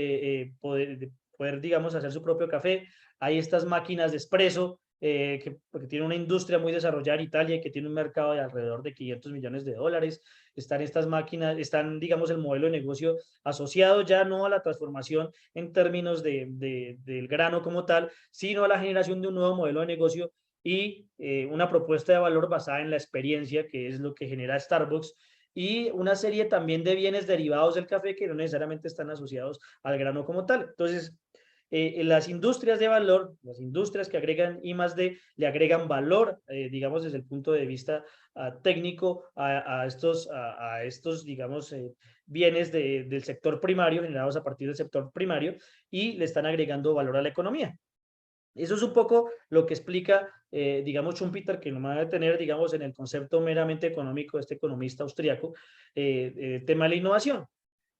poder, digamos, hacer su propio café. Hay estas máquinas de espresso que tiene una industria muy desarrollada en Italia y que tiene un mercado de alrededor de 500 millones de dólares. Están estas máquinas, digamos, el modelo de negocio asociado ya no a la transformación en términos del grano como tal, sino a la generación de un nuevo modelo de negocio y una propuesta de valor basada en la experiencia, que es lo que genera Starbucks, y una serie también de bienes derivados del café que no necesariamente están asociados al grano como tal. Entonces, las industrias de valor, las industrias que agregan I+D, le agregan valor, digamos, desde el punto de vista técnico a estos, digamos, bienes del sector primario, generados a partir del sector primario, y le están agregando valor a la economía. Eso es un poco lo que explica, digamos, Schumpeter, que no me va a detener, digamos, en el concepto meramente económico de este economista austriaco, tema de la innovación.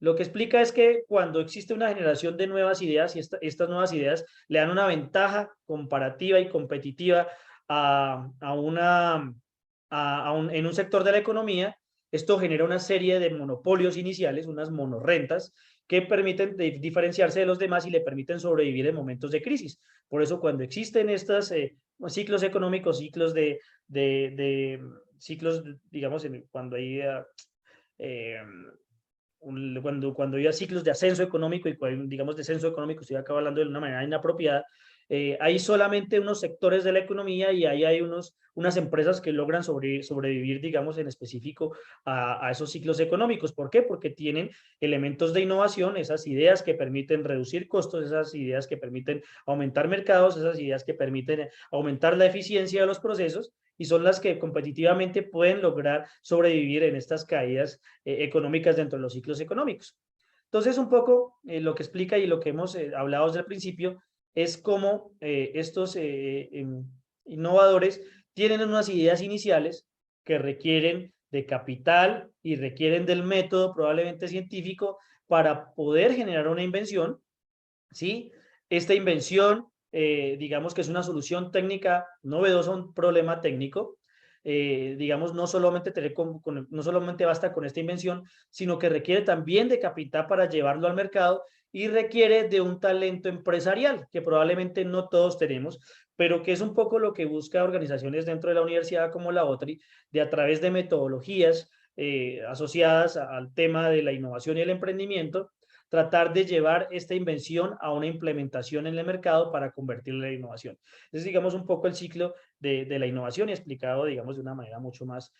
Lo que explica es que cuando existe una generación de nuevas ideas y estas nuevas ideas le dan una ventaja comparativa y competitiva en un sector de la economía, esto genera una serie de monopolios iniciales, unas monorrentas, que permiten diferenciarse de los demás y le permiten sobrevivir en momentos de crisis. Por eso cuando existen estos ciclos económicos, ciclos digamos, cuando hay cuando había ciclos de ascenso económico y, digamos, descenso económico, estoy acá hablando de una manera inapropiada, hay solamente unos sectores de la economía y ahí hay unas empresas que logran sobrevivir, digamos, en específico a esos ciclos económicos. ¿Por qué? Porque tienen elementos de innovación, esas ideas que permiten reducir costos, esas ideas que permiten aumentar mercados, esas ideas que permiten aumentar la eficiencia de los procesos, y son las que competitivamente pueden lograr sobrevivir en estas caídas económicas dentro de los ciclos económicos. Entonces, un poco lo que explica y lo que hemos hablado desde el principio es cómo estos innovadores tienen unas ideas iniciales que requieren de capital y requieren del método probablemente científico para poder generar una invención, ¿sí? Esta invención, digamos que es una solución técnica novedosa a un problema técnico. Digamos, no solamente basta con esta invención, sino que requiere también de capital para llevarlo al mercado y requiere de un talento empresarial que probablemente no todos tenemos, pero que es un poco lo que busca organizaciones dentro de la universidad como la OTRI, de a través de metodologías asociadas al tema de la innovación y el emprendimiento, tratar de llevar esta invención a una implementación en el mercado para convertirla en innovación. Es, digamos, un poco el ciclo de la innovación y explicado, digamos, de una manera mucho más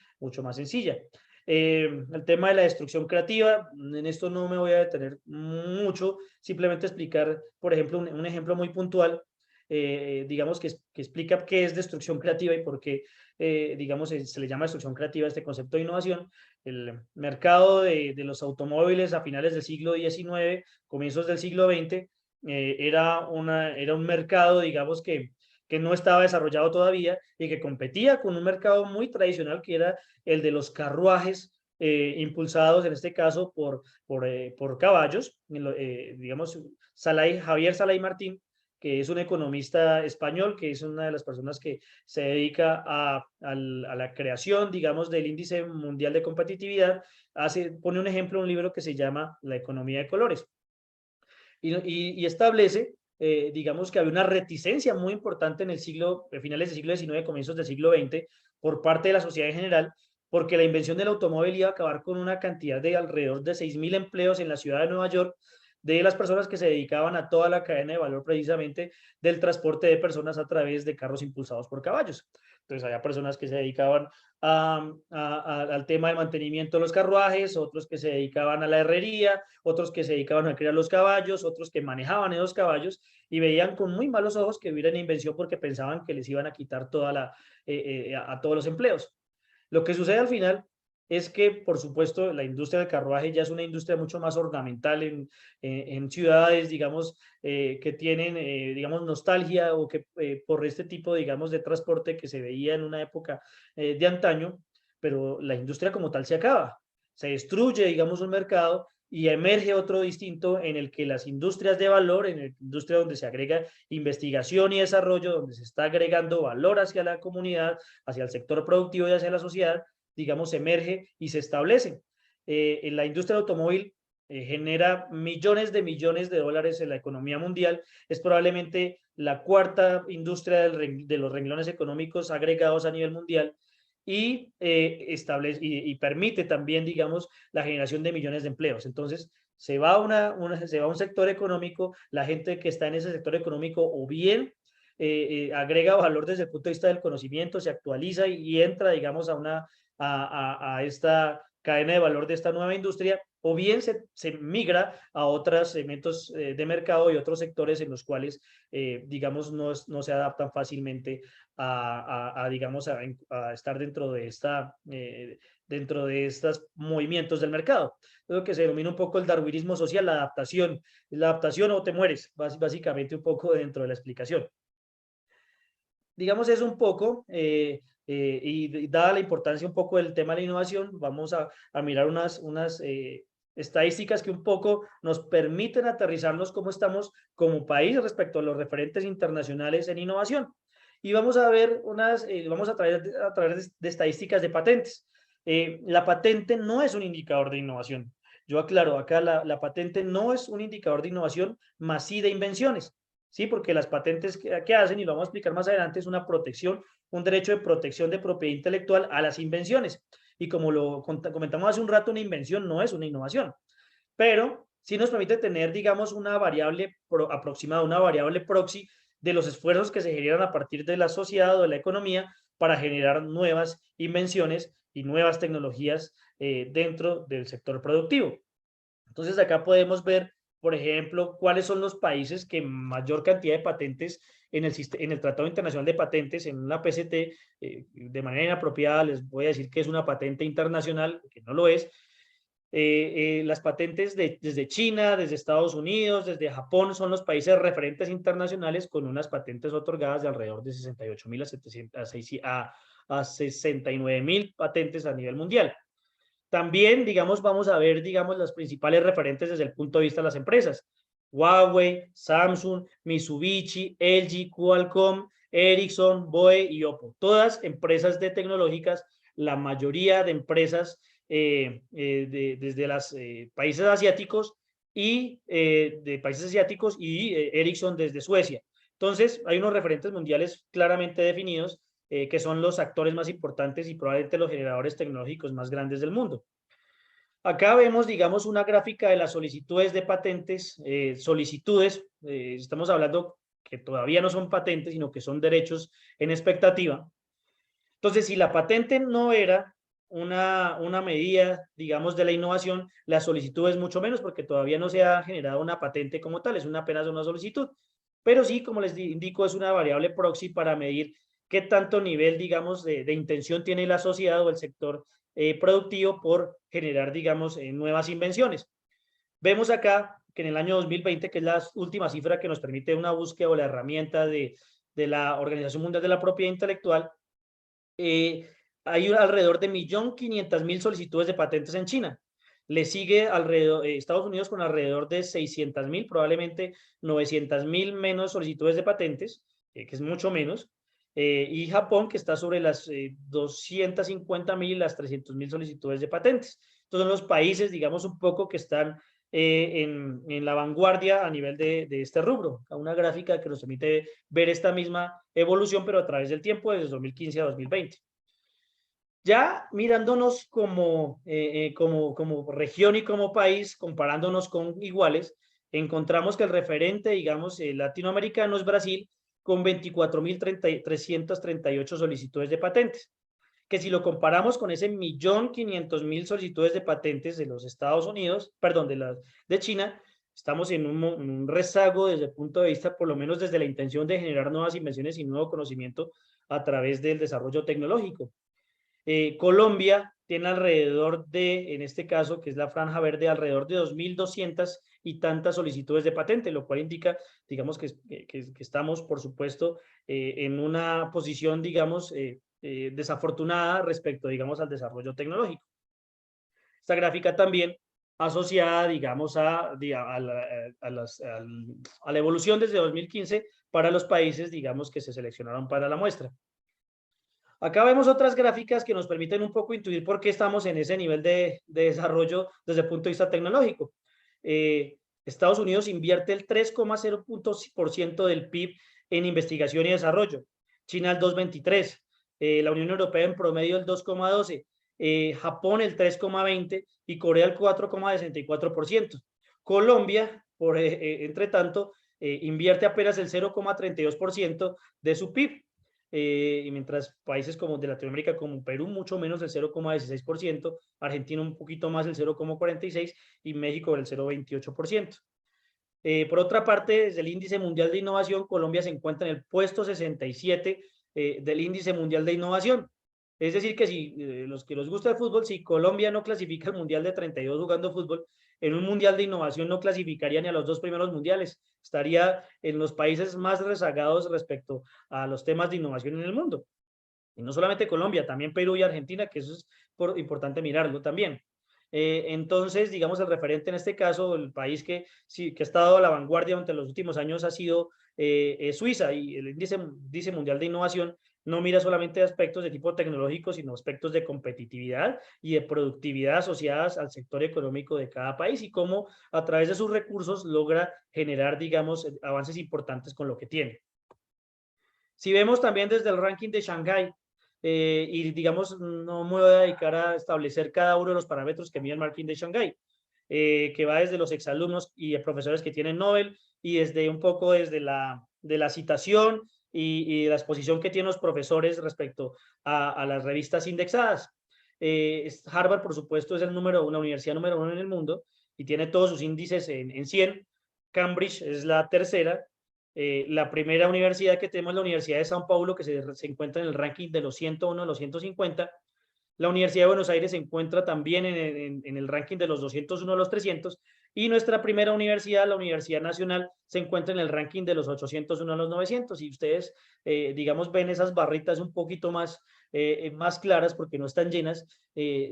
sencilla. El tema de la destrucción creativa, en esto no me voy a detener mucho, simplemente explicar, por ejemplo, un ejemplo muy puntual, digamos, que explica qué es destrucción creativa y por qué, digamos, se le llama destrucción creativa a este concepto de innovación. El mercado de los automóviles a finales del siglo XIX, comienzos del siglo XX, era un mercado, digamos, que no estaba desarrollado todavía y que competía con un mercado muy tradicional que era el de los carruajes impulsados, en este caso, por caballos. Digamos, Javier Salay Martín, que es un economista español, que es una de las personas que se dedica a la creación, digamos, del índice mundial de competitividad, pone un ejemplo en un libro que se llama La economía de colores. Y establece, digamos, que había una reticencia muy importante en finales del siglo XIX, comienzos del siglo XX, por parte de la sociedad en general, porque la invención del automóvil iba a acabar con una cantidad de alrededor de 6.000 empleos en la ciudad de Nueva York, de las personas que se dedicaban a toda la cadena de valor precisamente del transporte de personas a través de carros impulsados por caballos. Entonces había personas que se dedicaban al tema del mantenimiento de los carruajes, otros que se dedicaban a la herrería, otros que se dedicaban a criar los caballos, otros que manejaban esos caballos y veían con muy malos ojos que hubiera una invención porque pensaban que les iban a quitar a todos los empleos. Lo que sucede al final es que, por supuesto, la industria del carruaje ya es una industria mucho más ornamental en ciudades, digamos, que tienen, digamos, nostalgia o que por este tipo, digamos, de transporte que se veía en una época de antaño, pero la industria como tal se acaba. Se destruye, digamos, un mercado y emerge otro distinto en el que las industrias de valor, en la industria donde se agrega investigación y desarrollo, donde se está agregando valor hacia la comunidad, hacia el sector productivo y hacia la sociedad, digamos, emerge y se establece. En la industria del automóvil genera millones de dólares en la economía mundial, es probablemente la cuarta industria de los renglones económicos agregados a nivel mundial y establece y permite también, digamos, la generación de millones de empleos. Entonces, se va a un sector económico, la gente que está en ese sector económico o bien agrega valor desde el punto de vista del conocimiento, se actualiza y entra, digamos, a esta cadena de valor de esta nueva industria, o bien se migra a otros segmentos de mercado y otros sectores en los cuales, digamos, no se adaptan fácilmente digamos, a estar dentro de estos movimientos del mercado. Lo que se denomina un poco el darwinismo social, la adaptación o te mueres, básicamente un poco dentro de la explicación. Digamos, es un poco, y dada la importancia un poco del tema de la innovación, vamos a mirar unas estadísticas que un poco nos permiten aterrizarnos cómo estamos como país respecto a los referentes internacionales en innovación. Y vamos a ver vamos a través de estadísticas de patentes. La patente no es un indicador de innovación. Yo aclaro, acá la patente no es un indicador de innovación, más sí de invenciones. ¿Sí? Porque las patentes que hacen, y lo vamos a explicar más adelante, es una protección, un derecho de protección de propiedad intelectual a las invenciones. Y como lo comentamos hace un rato, una invención no es una innovación, pero sí nos permite tener, digamos, una variable aproximada, una variable proxy de los esfuerzos que se generan a partir de la sociedad o de la economía para generar nuevas invenciones y nuevas tecnologías dentro del sector productivo. Entonces, acá podemos ver, por ejemplo, cuáles son los países que mayor cantidad de patentes en el Tratado Internacional de Patentes, en una PCT, de manera inapropiada les voy a decir que es una patente internacional, que no lo es. Las patentes desde China, desde Estados Unidos, desde Japón, son los países referentes internacionales con unas patentes otorgadas de alrededor de 68.000 a 69.000 patentes a nivel mundial. También, digamos, vamos a ver, digamos, las principales referentes desde el punto de vista de las empresas. Huawei, Samsung, Mitsubishi, LG, Qualcomm, Ericsson, BOE y Oppo. Todas empresas de tecnológicas, la mayoría de empresas desde los países asiáticos y Ericsson desde Suecia. Entonces, hay unos referentes mundiales claramente definidos que son los actores más importantes y probablemente los generadores tecnológicos más grandes del mundo. Acá vemos, digamos, una gráfica de las solicitudes de patentes, estamos hablando que todavía no son patentes, sino que son derechos en expectativa. Entonces, si la patente no era una medida, digamos, de la innovación, la solicitud es mucho menos porque todavía no se ha generado una patente como tal, es apenas una solicitud. Pero sí, como les indico, es una variable proxy para medir qué tanto nivel, digamos, de intención tiene la sociedad o el sector productivo por generar, digamos, nuevas invenciones. Vemos acá que en el año 2020, que es la última cifra que nos permite una búsqueda o la herramienta de la Organización Mundial de la Propiedad Intelectual, hay alrededor de 1.500.000 solicitudes de patentes en China. Le sigue alrededor, Estados Unidos con alrededor de 600.000, probablemente 900.000 menos solicitudes de patentes, que es mucho menos, y Japón, que está sobre las 250.000, las 300.000 solicitudes de patentes. Entonces, son los países, digamos, un poco que están en la vanguardia a nivel de este rubro. Una gráfica que nos permite ver esta misma evolución, pero a través del tiempo, desde 2015 a 2020. Ya mirándonos como región y como país, comparándonos con iguales, encontramos que el referente, digamos, latinoamericano es Brasil, con 24.338 solicitudes de patentes, que si lo comparamos con ese 1.500.000 solicitudes de patentes de los Estados Unidos, perdón, de China, estamos en un rezago desde el punto de vista, por lo menos desde la intención de generar nuevas invenciones y nuevo conocimiento a través del desarrollo tecnológico. Colombia tiene alrededor de, en este caso, que es la franja verde, alrededor de 2.200 y tantas solicitudes de patente, lo cual indica, digamos, que estamos, por supuesto, en una posición, digamos, desafortunada respecto, digamos, al desarrollo tecnológico. Esta gráfica también asociada, digamos, a la evolución desde 2015 para los países, digamos, que se seleccionaron para la muestra. Acá vemos otras gráficas que nos permiten un poco intuir por qué estamos en ese nivel de desarrollo desde el punto de vista tecnológico. Estados Unidos invierte el 3,0% del PIB en investigación y desarrollo. China el 2,23%. La Unión Europea en promedio el 2,12%. Japón el 3,20% y Corea el 4,64%. Colombia, entre tanto, invierte apenas el 0,32% de su PIB. Y mientras países como de Latinoamérica, como Perú, mucho menos el 0,16%, Argentina un poquito más el 0,46% y México el 0,28%. Por otra parte, desde el Índice Mundial de Innovación, Colombia se encuentra en el puesto 67 del Índice Mundial de Innovación. Es decir, que si los que les gusta el fútbol, si Colombia no clasifica al Mundial de 32 jugando fútbol, en un Mundial de Innovación no clasificaría ni a los 2 primeros mundiales. Estaría en los países más rezagados respecto a los temas de innovación en el mundo. Y no solamente Colombia, también Perú y Argentina, que eso es importante mirarlo también. Entonces, digamos, el referente en este caso, el país que ha estado a la vanguardia durante los últimos años ha sido Suiza, y el índice mundial de innovación no mira solamente aspectos de tipo tecnológico, sino aspectos de competitividad y de productividad asociadas al sector económico de cada país y cómo a través de sus recursos logra generar, digamos, avances importantes con lo que tiene. Si vemos también desde el ranking de Shanghái, y digamos, no me voy a dedicar a establecer cada uno de los parámetros que mide el ranking de Shanghái, que va desde los exalumnos y profesores que tienen Nobel y desde un poco desde la citación y la exposición que tienen los profesores respecto a las revistas indexadas. Harvard, por supuesto, es la universidad número 1 en el mundo y tiene todos sus índices en 100. Cambridge es la tercera. La primera universidad que tenemos es la Universidad de São Paulo, que se encuentra en el ranking de los 101 a los 150. La Universidad de Buenos Aires se encuentra también en el ranking de los 201 a los 300. Y nuestra primera universidad, la Universidad Nacional, se encuentra en el ranking de los 801 a los 900. Y ustedes, digamos, ven esas barritas un poquito más claras porque no están llenas,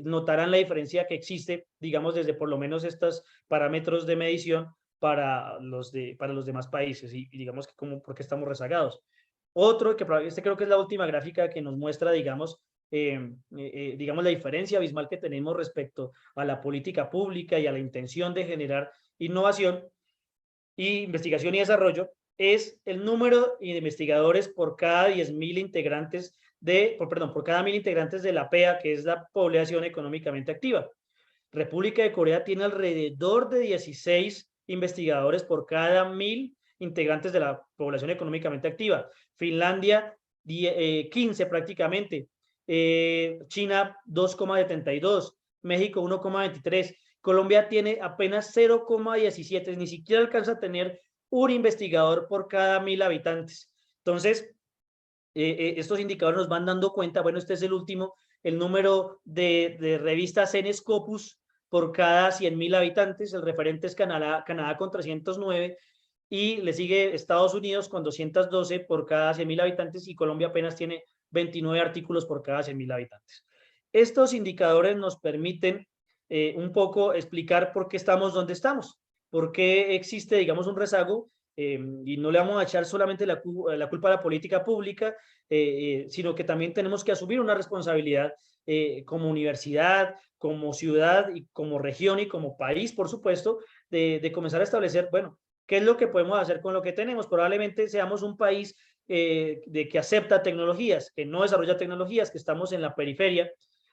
notarán la diferencia que existe, digamos, desde por lo menos estos parámetros de medición para los demás países y digamos que por qué estamos rezagados. Otro, que creo que es la última gráfica que nos muestra, digamos, la diferencia abismal que tenemos respecto a la política pública y a la intención de generar innovación y investigación y desarrollo, es el número de investigadores por cada 10.000 integrantes por cada 1.000 integrantes de la PEA, que es la población económicamente activa. República de Corea tiene alrededor de 16 investigadores por cada 1000 integrantes de la población económicamente activa. Finlandia, 15 prácticamente. China, 2,72. México, 1,23. Colombia tiene apenas 0,17. Ni siquiera alcanza a tener un investigador por cada 1000 habitantes. Entonces, estos indicadores nos van dando cuenta, bueno, este es el último, el número de revistas en Scopus por cada 100.000 habitantes, el referente es Canadá con 309, y le sigue Estados Unidos con 212 por cada 100.000 habitantes, y Colombia apenas tiene 29 artículos por cada 100.000 habitantes. Estos indicadores nos permiten un poco explicar por qué estamos donde estamos, por qué existe, digamos, un rezago, y no le vamos a echar solamente la culpa a la política pública, sino que también tenemos que asumir una responsabilidad como universidad, como ciudad y como región y como país, por supuesto, de comenzar a establecer, bueno, ¿qué es lo que podemos hacer con lo que tenemos? Probablemente seamos un país de que acepta tecnologías, que no desarrolla tecnologías, que estamos en la periferia,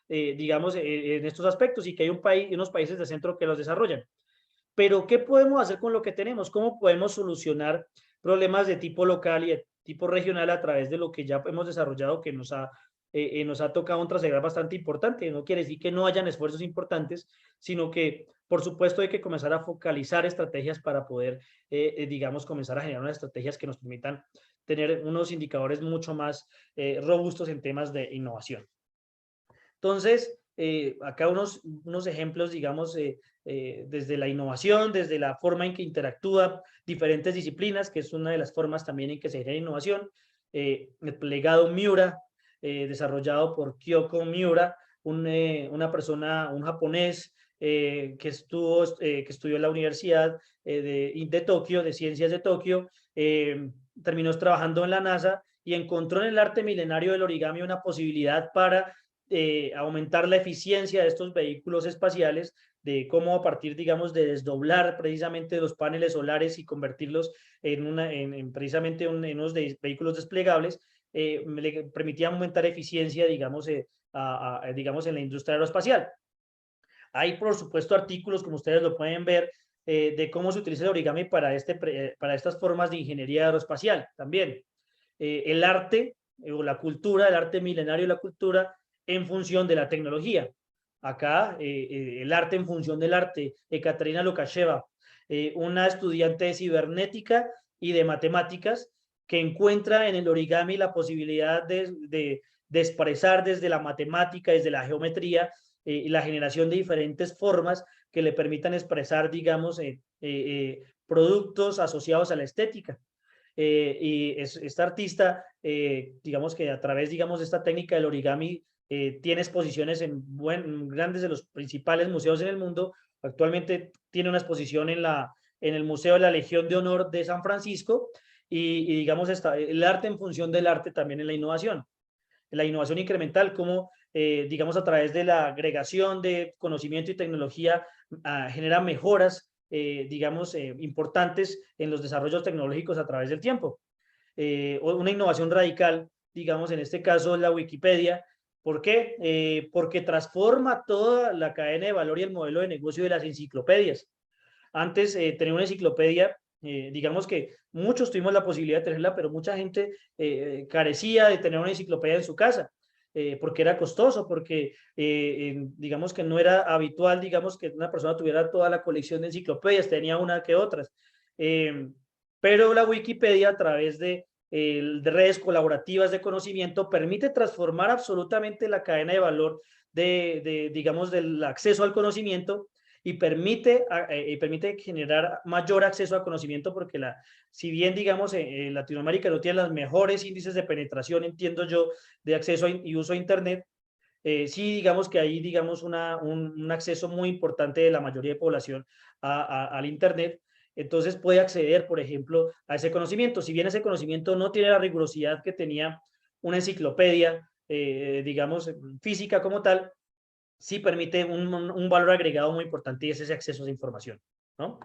digamos, en estos aspectos, y que hay unos países de centro que los desarrollan. Pero, ¿qué podemos hacer con lo que tenemos? ¿Cómo podemos solucionar problemas de tipo local y de tipo regional a través de lo que ya hemos desarrollado, que nos ha tocado un traseglar bastante importante? No quiere decir que no hayan esfuerzos importantes, sino que, por supuesto, hay que comenzar a focalizar estrategias para poder, digamos, comenzar a generar unas estrategias que nos permitan tener unos indicadores mucho más robustos en temas de innovación. Entonces, acá unos ejemplos, digamos, desde la innovación, desde la forma en que interactúa diferentes disciplinas, que es una de las formas también en que se genera innovación. El legado Miura, desarrollado por Kyoko Miura, una persona, un japonés que estudió en la Universidad de Tokio, de Ciencias de Tokio, terminó trabajando en la NASA y encontró en el arte milenario del origami una posibilidad para aumentar la eficiencia de estos vehículos espaciales, de cómo a partir, digamos, de desdoblar precisamente los paneles solares y convertirlos precisamente en unos vehículos desplegables, le permitía aumentar eficiencia, digamos, digamos, en la industria aeroespacial. Hay, por supuesto, artículos, como ustedes lo pueden ver, de cómo se utiliza el origami para estas formas de ingeniería aeroespacial también. El arte o la cultura, el arte milenario y la cultura en función de la tecnología. Acá, el arte en función del arte. Ekaterina Lukasheva, una estudiante de cibernética y de matemáticas, que encuentra en el origami la posibilidad de expresar desde la matemática, desde la geometría, la generación de diferentes formas que le permitan expresar, digamos, productos asociados a la estética. Y esta artista, digamos que a través, digamos, de esta técnica del origami, tiene exposiciones en grandes de los principales museos en el mundo. Actualmente tiene una exposición en el Museo de la Legión de Honor de San Francisco, y digamos, el arte en función del arte también en la innovación incremental, como digamos, a través de la agregación de conocimiento y tecnología genera mejoras, digamos, importantes en los desarrollos tecnológicos a través del tiempo. Una innovación radical, digamos, en este caso la Wikipedia. ¿Por qué? Porque transforma toda la cadena de valor y el modelo de negocio de las enciclopedias. Antes, tener una enciclopedia, digamos que muchos tuvimos la posibilidad de tenerla, pero mucha gente carecía de tener una enciclopedia en su casa, porque era costoso, porque digamos que no era habitual, digamos, que una persona tuviera toda la colección de enciclopedias, tenía una que otras. Pero la Wikipedia, a través de redes colaborativas de conocimiento, permite transformar absolutamente la cadena de valor digamos, del acceso al conocimiento, y permite generar mayor acceso al conocimiento, porque si bien, digamos, Latinoamérica no tiene los mejores índices de penetración, entiendo yo, de acceso y uso de Internet, sí, digamos que hay, digamos, un acceso muy importante de la mayoría de población al Internet. Entonces puede acceder, por ejemplo, a ese conocimiento. Si bien ese conocimiento no tiene la rigurosidad que tenía una enciclopedia, digamos, física como tal, sí permite un valor agregado muy importante, y es ese acceso a esa información, ¿no?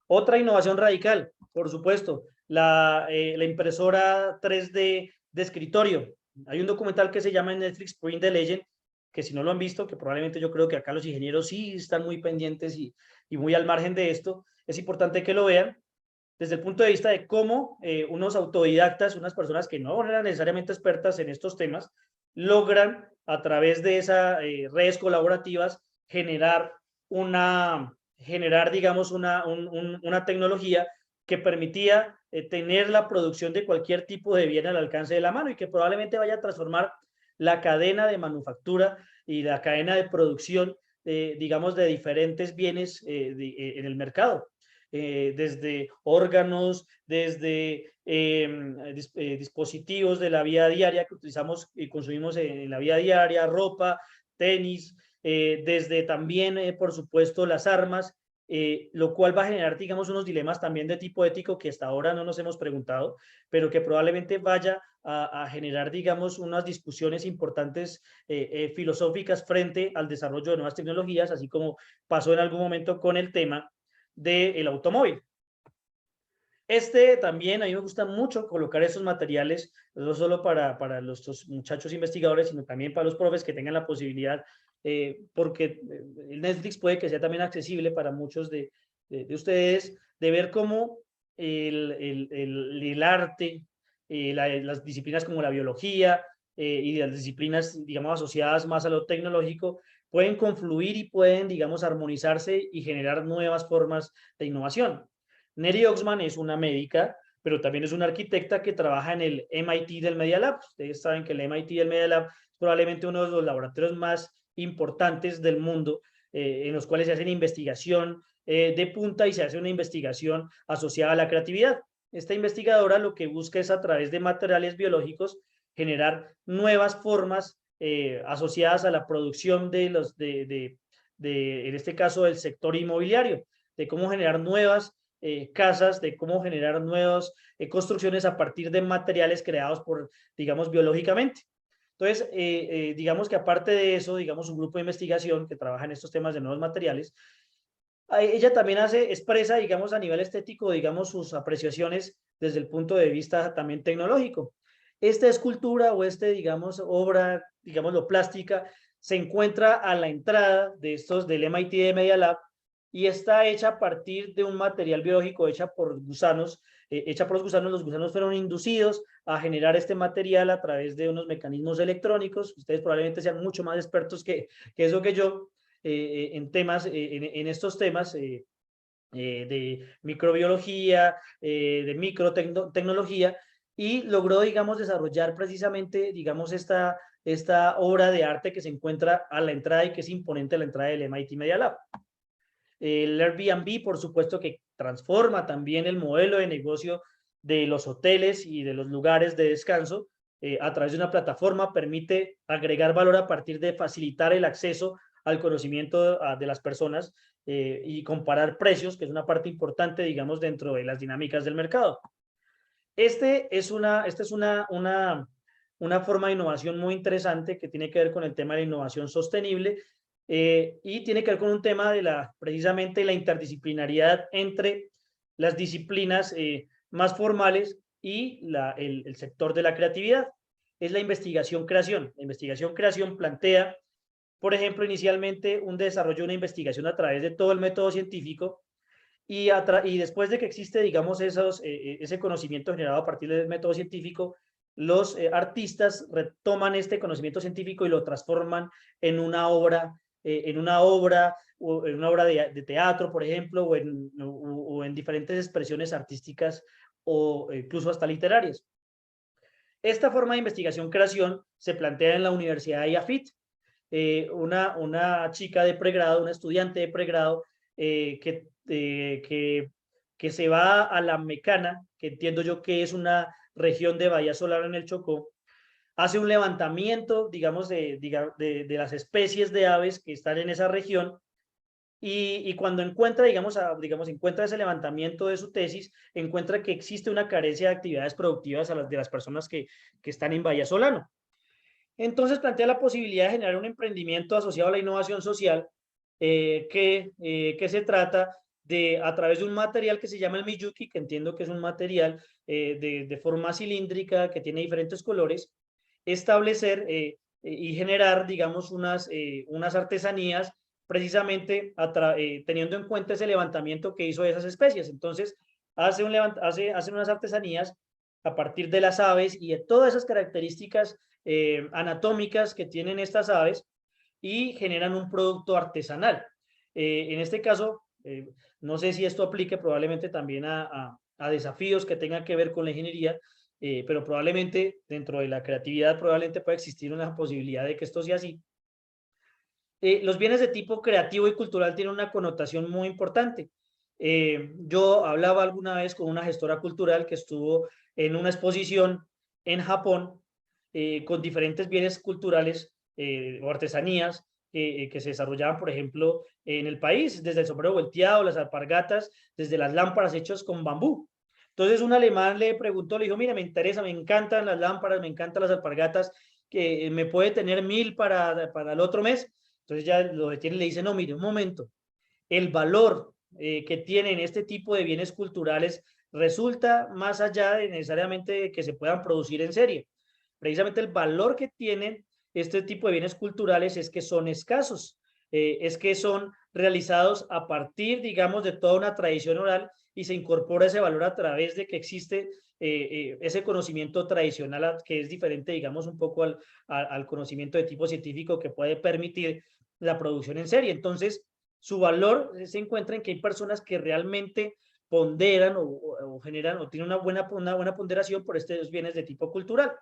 Otra innovación radical, por supuesto, la impresora 3D de escritorio. Hay un documental que se llama en Netflix Print the Legend, que si no lo han visto, que probablemente yo creo que acá los ingenieros sí están muy pendientes y muy al margen de esto, es importante que lo vean desde el punto de vista de cómo unos autodidactas, unas personas que no eran necesariamente expertas en estos temas, logran a través de esas redes colaborativas generar digamos, una tecnología que permitía tener la producción de cualquier tipo de bien al alcance de la mano y que probablemente vaya a transformar la cadena de manufactura y la cadena de producción, digamos, de diferentes bienes en el mercado. Desde órganos, desde dispositivos de la vida diaria que utilizamos y consumimos en la vida diaria, ropa, tenis, desde también, por supuesto, las armas, lo cual va a generar, digamos, unos dilemas también de tipo ético que hasta ahora no nos hemos preguntado, pero que probablemente vaya a generar, digamos, unas discusiones importantes filosóficas frente al desarrollo de nuevas tecnologías, así como pasó en algún momento con el tema del automóvil. También, a mí me gusta mucho colocar estos materiales, no solo para los muchachos investigadores, sino también para los profes que tengan la posibilidad, porque el Netflix puede que sea también accesible para muchos de ustedes, de ver cómo el arte, las disciplinas como la biología y las disciplinas, digamos, asociadas más a lo tecnológico, pueden confluir y pueden, digamos, armonizarse y generar nuevas formas de innovación. Neri Oxman es una médica, pero también es una arquitecta que trabaja en el MIT del Media Lab. Ustedes saben que el MIT del Media Lab es probablemente uno de los laboratorios más importantes del mundo, en los cuales se hace investigación de punta y se hace una investigación asociada a la creatividad. Esta investigadora lo que busca es, a través de materiales biológicos, generar nuevas formas asociadas a la producción en este caso, del sector inmobiliario, de cómo generar nuevas casas, de cómo generar nuevas construcciones a partir de materiales creados digamos, biológicamente. Entonces, digamos que aparte de eso, digamos, un grupo de investigación que trabaja en estos temas de nuevos materiales, ella también expresa, digamos, a nivel estético, digamos, sus apreciaciones desde el punto de vista también tecnológico. Esta escultura o digamos, obra, digámoslo, plástica, se encuentra a la entrada del MIT de Media Lab y está hecha a partir de un material biológico hecha por los gusanos. Los gusanos fueron inducidos a generar este material a través de unos mecanismos electrónicos. Ustedes probablemente sean mucho más expertos que eso que yo en estos temas de microbiología, de microtecnología, y logró, digamos, desarrollar precisamente, digamos, esta obra de arte que se encuentra a la entrada y que es imponente a la entrada del MIT Media Lab. El Airbnb, por supuesto, que transforma también el modelo de negocio de los hoteles y de los lugares de descanso a través de una plataforma, permite agregar valor a partir de facilitar el acceso al conocimiento de las personas y comparar precios, que es una parte importante, digamos, dentro de las dinámicas del mercado. Esta es una forma de innovación muy interesante que tiene que ver con el tema de la innovación sostenible y tiene que ver con un tema de precisamente la interdisciplinariedad entre las disciplinas más formales y el sector de la creatividad. Es la investigación-creación. La investigación-creación plantea, por ejemplo, inicialmente un desarrollo de una investigación a través de todo el método científico y después de que existe, digamos, ese conocimiento generado a partir del método científico, los artistas retoman este conocimiento científico y lo transforman en una obra de teatro, por ejemplo, o en diferentes expresiones artísticas o incluso hasta literarias. Esta forma de investigación-creación se plantea en la Universidad de IAFIT. Una chica de pregrado, una estudiante de pregrado que se va a La Mecana, que entiendo yo que es una región de Bahía Solar en el Chocó, hace un levantamiento, digamos, de las especies de aves que están en esa región y cuando encuentra, encuentra ese levantamiento de su tesis, encuentra que existe una carencia de actividades productivas de las personas que están en Bahía Solano. Entonces plantea la posibilidad de generar un emprendimiento asociado a la innovación social que se trata de, a través de un material que se llama el Miyuki, que entiendo que es un material de forma cilíndrica que tiene diferentes colores, establecer y generar, digamos, unas artesanías precisamente teniendo en cuenta ese levantamiento que hizo de esas especies. Entonces, hacen unas artesanías a partir de las aves y de todas esas características anatómicas que tienen estas aves y generan un producto artesanal. En este caso, no sé si esto aplique probablemente también a desafíos que tengan que ver con la ingeniería, pero probablemente dentro de la creatividad probablemente puede existir una posibilidad de que esto sea así. Los bienes de tipo creativo y cultural tienen una connotación muy importante. Yo hablaba alguna vez con una gestora cultural que estuvo en una exposición en Japón con diferentes bienes culturales o artesanías que se desarrollaban, por ejemplo, en el país, desde el sombrero volteado, las alpargatas, desde las lámparas hechas con bambú. Entonces un alemán le preguntó, le dijo, mira, me interesa, me encantan las lámparas, me encantan las alpargatas, que me puede tener 1000 para el otro mes. Entonces ya lo detiene y le dice, no, mire, un momento, el valor que tienen este tipo de bienes culturales resulta más allá de necesariamente que se puedan producir en serie. Precisamente el valor que tienen este tipo de bienes culturales es que son escasos, es que son realizados a partir, digamos, de toda una tradición oral y se incorpora ese valor a través de que existe ese conocimiento tradicional que es diferente, digamos, un poco al conocimiento de tipo científico que puede permitir la producción en serie. Entonces, su valor se encuentra en que hay personas que realmente ponderan o generan o tienen una buena ponderación por estos bienes de tipo cultural.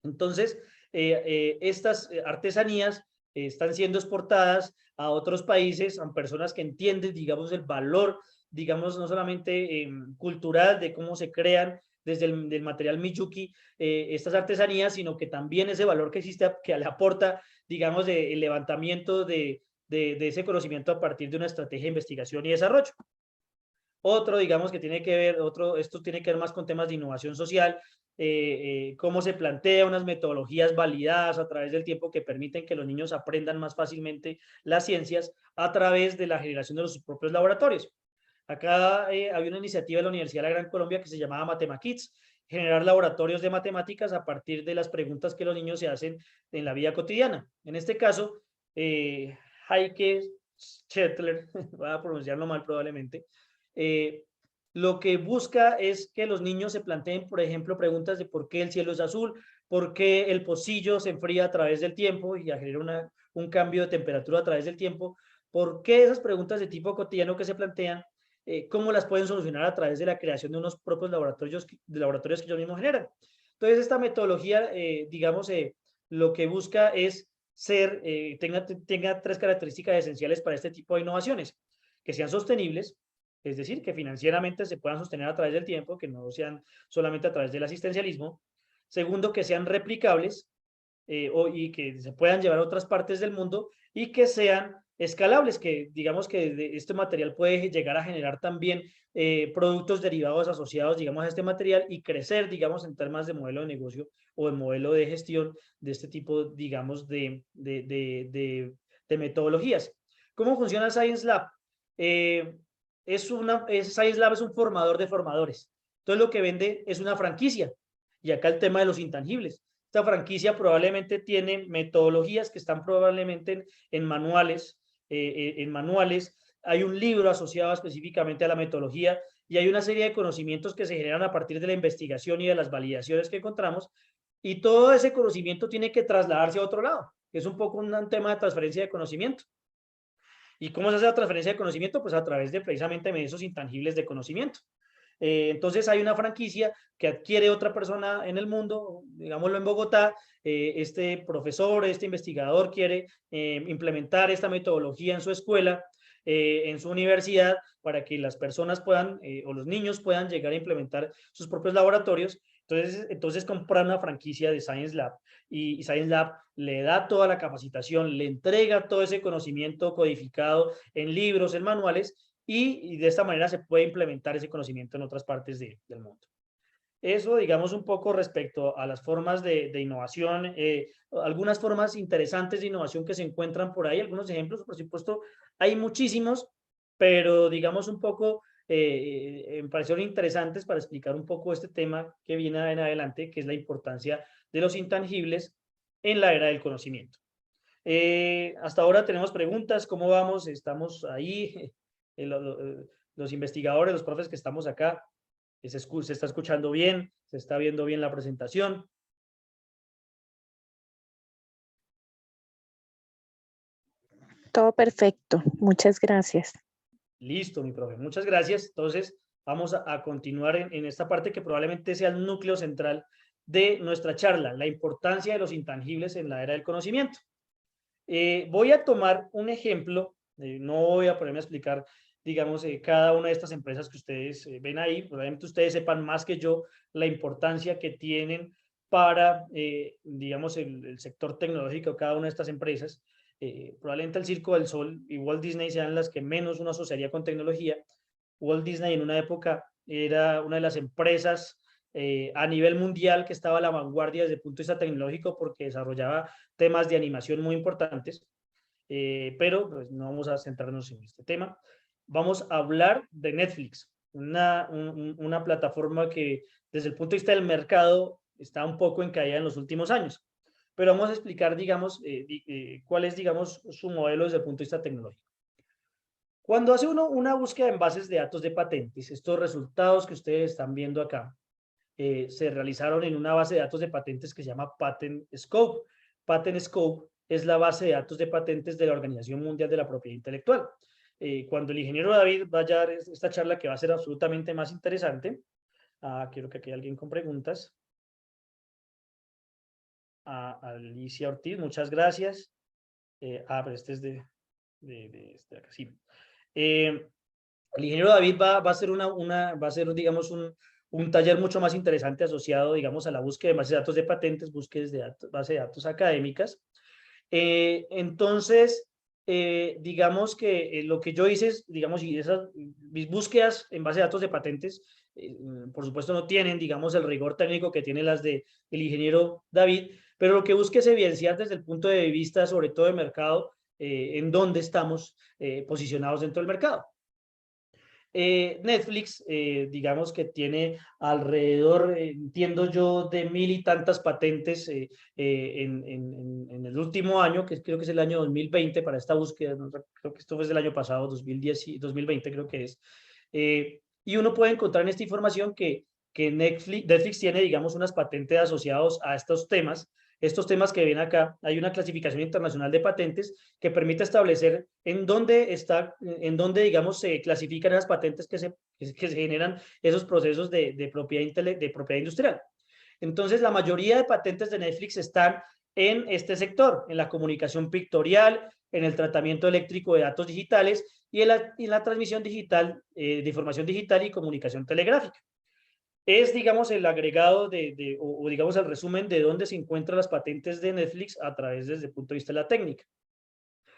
Entonces, estas artesanías están siendo exportadas a otros países, a personas que entienden, digamos, el valor, digamos, no solamente cultural de cómo se crean desde el material Miyuki estas artesanías, sino que también ese valor que existe, que le aporta, digamos, el levantamiento de ese conocimiento a partir de una estrategia de investigación y desarrollo. Otro, digamos, que tiene que ver, esto tiene que ver más con temas de innovación social, cómo se plantea unas metodologías validadas a través del tiempo que permiten que los niños aprendan más fácilmente las ciencias a través de la generación de sus propios laboratorios. Acá había una iniciativa de la Universidad de la Gran Colombia que se llamaba Matemakids, generar laboratorios de matemáticas a partir de las preguntas que los niños se hacen en la vida cotidiana. En este caso, Heike Schertler, voy a pronunciarlo mal probablemente, lo que busca es que los niños se planteen, por ejemplo, preguntas de por qué el cielo es azul, por qué el pocillo se enfría a través del tiempo y genera un cambio de temperatura a través del tiempo, por qué esas preguntas de tipo cotidiano que se plantean, cómo las pueden solucionar a través de la creación de unos propios laboratorios que ellos mismos generan. Entonces, esta metodología, digamos, lo que busca es tenga 3 características esenciales para este tipo de innovaciones, que sean sostenibles, es decir, que financieramente se puedan sostener a través del tiempo, que no sean solamente a través del asistencialismo. Segundo, que sean replicables y que se puedan llevar a otras partes del mundo y que sean escalables, que digamos que este material puede llegar a generar también productos derivados asociados, digamos, a este material y crecer, digamos, en temas de modelo de negocio o de modelo de gestión de este tipo, digamos, de metodologías. ¿Cómo funciona Science Lab? Science Lab es un formador de formadores. Entonces lo que vende es una franquicia. Y acá el tema de los intangibles. Esta franquicia probablemente tiene metodologías que están probablemente en manuales. Hay un libro asociado específicamente a la metodología y hay una serie de conocimientos que se generan a partir de la investigación y de las validaciones que encontramos. Y todo ese conocimiento tiene que trasladarse a otro lado. Es un poco un tema de transferencia de conocimiento. ¿Y cómo se hace la transferencia de conocimiento? Pues a través de precisamente esos intangibles de conocimiento. Entonces hay una franquicia que adquiere otra persona en el mundo, digámoslo en Bogotá, este profesor, este investigador quiere implementar esta metodología en su escuela, en su universidad, para que las personas puedan, o los niños puedan llegar a implementar sus propios laboratorios. Entonces compran una franquicia de Science Lab y Science Lab le da toda la capacitación, le entrega todo ese conocimiento codificado en libros, en manuales, y de esta manera se puede implementar ese conocimiento en otras partes del mundo. Eso, digamos, un poco respecto a las formas de innovación, algunas formas interesantes de innovación que se encuentran por ahí, algunos ejemplos, por supuesto, hay muchísimos, pero digamos un poco, me parecieron interesantes para explicar un poco este tema que viene en adelante, que es la importancia de los intangibles en la era del conocimiento. Hasta ahora tenemos preguntas, ¿cómo vamos? Estamos ahí, los investigadores, los profes que estamos acá, se está escuchando bien, se está viendo bien la presentación. Todo perfecto, muchas gracias. Listo, mi profe, muchas gracias. Entonces, vamos a continuar en esta parte que probablemente sea el núcleo central de nuestra charla, la importancia de los intangibles en la era del conocimiento. Voy a tomar un ejemplo, no voy a ponerme a explicar, digamos, cada una de estas empresas que ustedes ven ahí, probablemente ustedes sepan más que yo la importancia que tienen para, digamos, el sector tecnológico de cada una de estas empresas. Probablemente el Circo del Sol y Walt Disney sean las que menos uno asociaría con tecnología. Walt Disney en una época era una de las empresas a nivel mundial que estaba a la vanguardia desde el punto de vista tecnológico porque desarrollaba temas de animación muy importantes, pero pues, no vamos a centrarnos en este tema. Vamos a hablar de Netflix, una plataforma que desde el punto de vista del mercado está un poco en caída en los últimos años, pero vamos a explicar, digamos, cuál es, digamos, su modelo desde el punto de vista tecnológico. Cuando hace uno una búsqueda en bases de datos de patentes, estos resultados que ustedes están viendo acá, se realizaron en una base de datos de patentes que se llama Patent Scope. Patent Scope es la base de datos de patentes de la Organización Mundial de la Propiedad Intelectual. Cuando el ingeniero David vaya a dar esta charla que va a ser absolutamente más interesante, quiero que aquí haya alguien con preguntas. Alicia Ortiz, muchas gracias. Pero este es de este acá, sí. El ingeniero David va a hacer, digamos, un taller mucho más interesante asociado, digamos, a la búsqueda de bases de datos de patentes, búsquedas de base de datos académicas. Entonces, digamos que lo que yo hice es, digamos, y mis búsquedas en base de datos de patentes, por supuesto no tienen, digamos, el rigor técnico que tienen las del ingeniero David, pero lo que busqué es evidenciar desde el punto de vista, sobre todo de mercado, en dónde estamos posicionados dentro del mercado. Netflix, digamos que tiene alrededor, entiendo yo, de 1000 y tantas patentes en el último año, que creo que es el año 2020 para esta búsqueda, no, creo que esto fue del año pasado, 2010 y 2020 creo que es. Y uno puede encontrar en esta información que Netflix tiene, digamos, unas patentes asociadas a estos temas que ven acá. Hay una clasificación internacional de patentes que permite establecer en dónde, digamos, se clasifican las patentes que se generan esos procesos de propiedad industrial. Entonces, la mayoría de patentes de Netflix están en este sector, en la comunicación pictorial, en el tratamiento eléctrico de datos digitales y en la transmisión digital, de información digital y comunicación telegráfica. Es, digamos, el agregado o digamos, el resumen de dónde se encuentran las patentes de Netflix a través desde el punto de vista de la técnica.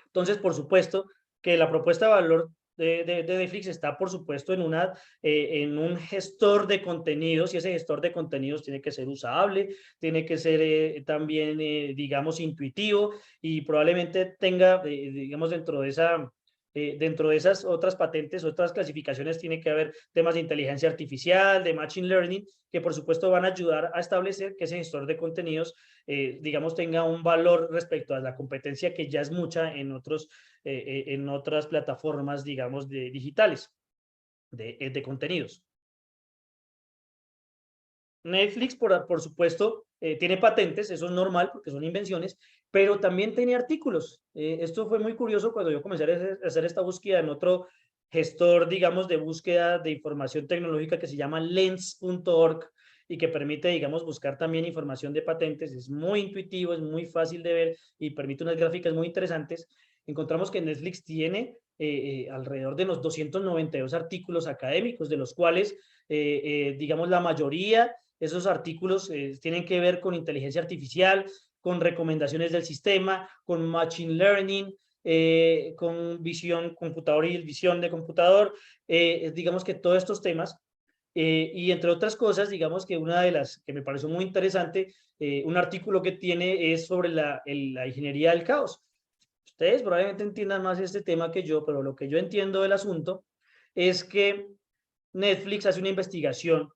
Entonces, por supuesto, que la propuesta de valor de Netflix está, por supuesto, en un gestor de contenidos, y ese gestor de contenidos tiene que ser usable, tiene que ser también, digamos, intuitivo, y probablemente tenga, digamos, dentro de esas otras patentes, otras clasificaciones, tiene que haber temas de inteligencia artificial, de machine learning, que por supuesto van a ayudar a establecer que ese gestor de contenidos, digamos, tenga un valor respecto a la competencia que ya es mucha en otras plataformas, digamos, digitales, de contenidos. Netflix, por supuesto, tiene patentes, eso es normal porque son invenciones, pero también tiene artículos. Esto fue muy curioso cuando yo comencé a hacer esta búsqueda en otro gestor, digamos, de búsqueda de información tecnológica que se llama lens.org y que permite, digamos, buscar también información de patentes. Es muy intuitivo, es muy fácil de ver y permite unas gráficas muy interesantes. Encontramos que Netflix tiene alrededor de los 292 artículos académicos, de los cuales, digamos, la mayoría esos artículos tienen que ver con inteligencia artificial, con recomendaciones del sistema, con machine learning, con visión computador y visión de computador, digamos que todos estos temas. Y entre otras cosas, digamos que una de las que me pareció muy interesante, un artículo que tiene es sobre la ingeniería del caos. Ustedes probablemente entiendan más este tema que yo, pero lo que yo entiendo del asunto es que Netflix hace una investigación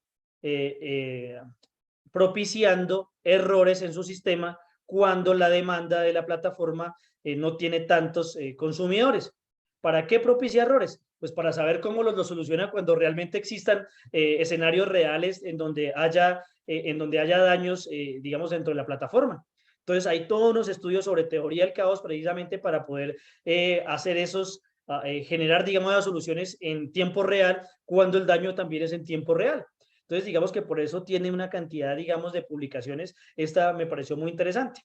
propiciando errores en su sistema cuando la demanda de la plataforma no tiene tantos consumidores. ¿Para qué propicia errores? Pues para saber cómo los soluciona cuando realmente existan escenarios reales en donde haya daños, digamos, dentro de la plataforma. Entonces, hay todos unos estudios sobre teoría del caos precisamente para poder hacer generar, digamos, las soluciones en tiempo real cuando el daño también es en tiempo real. Entonces, digamos que por eso tiene una cantidad, digamos, de publicaciones. Esta me pareció muy interesante.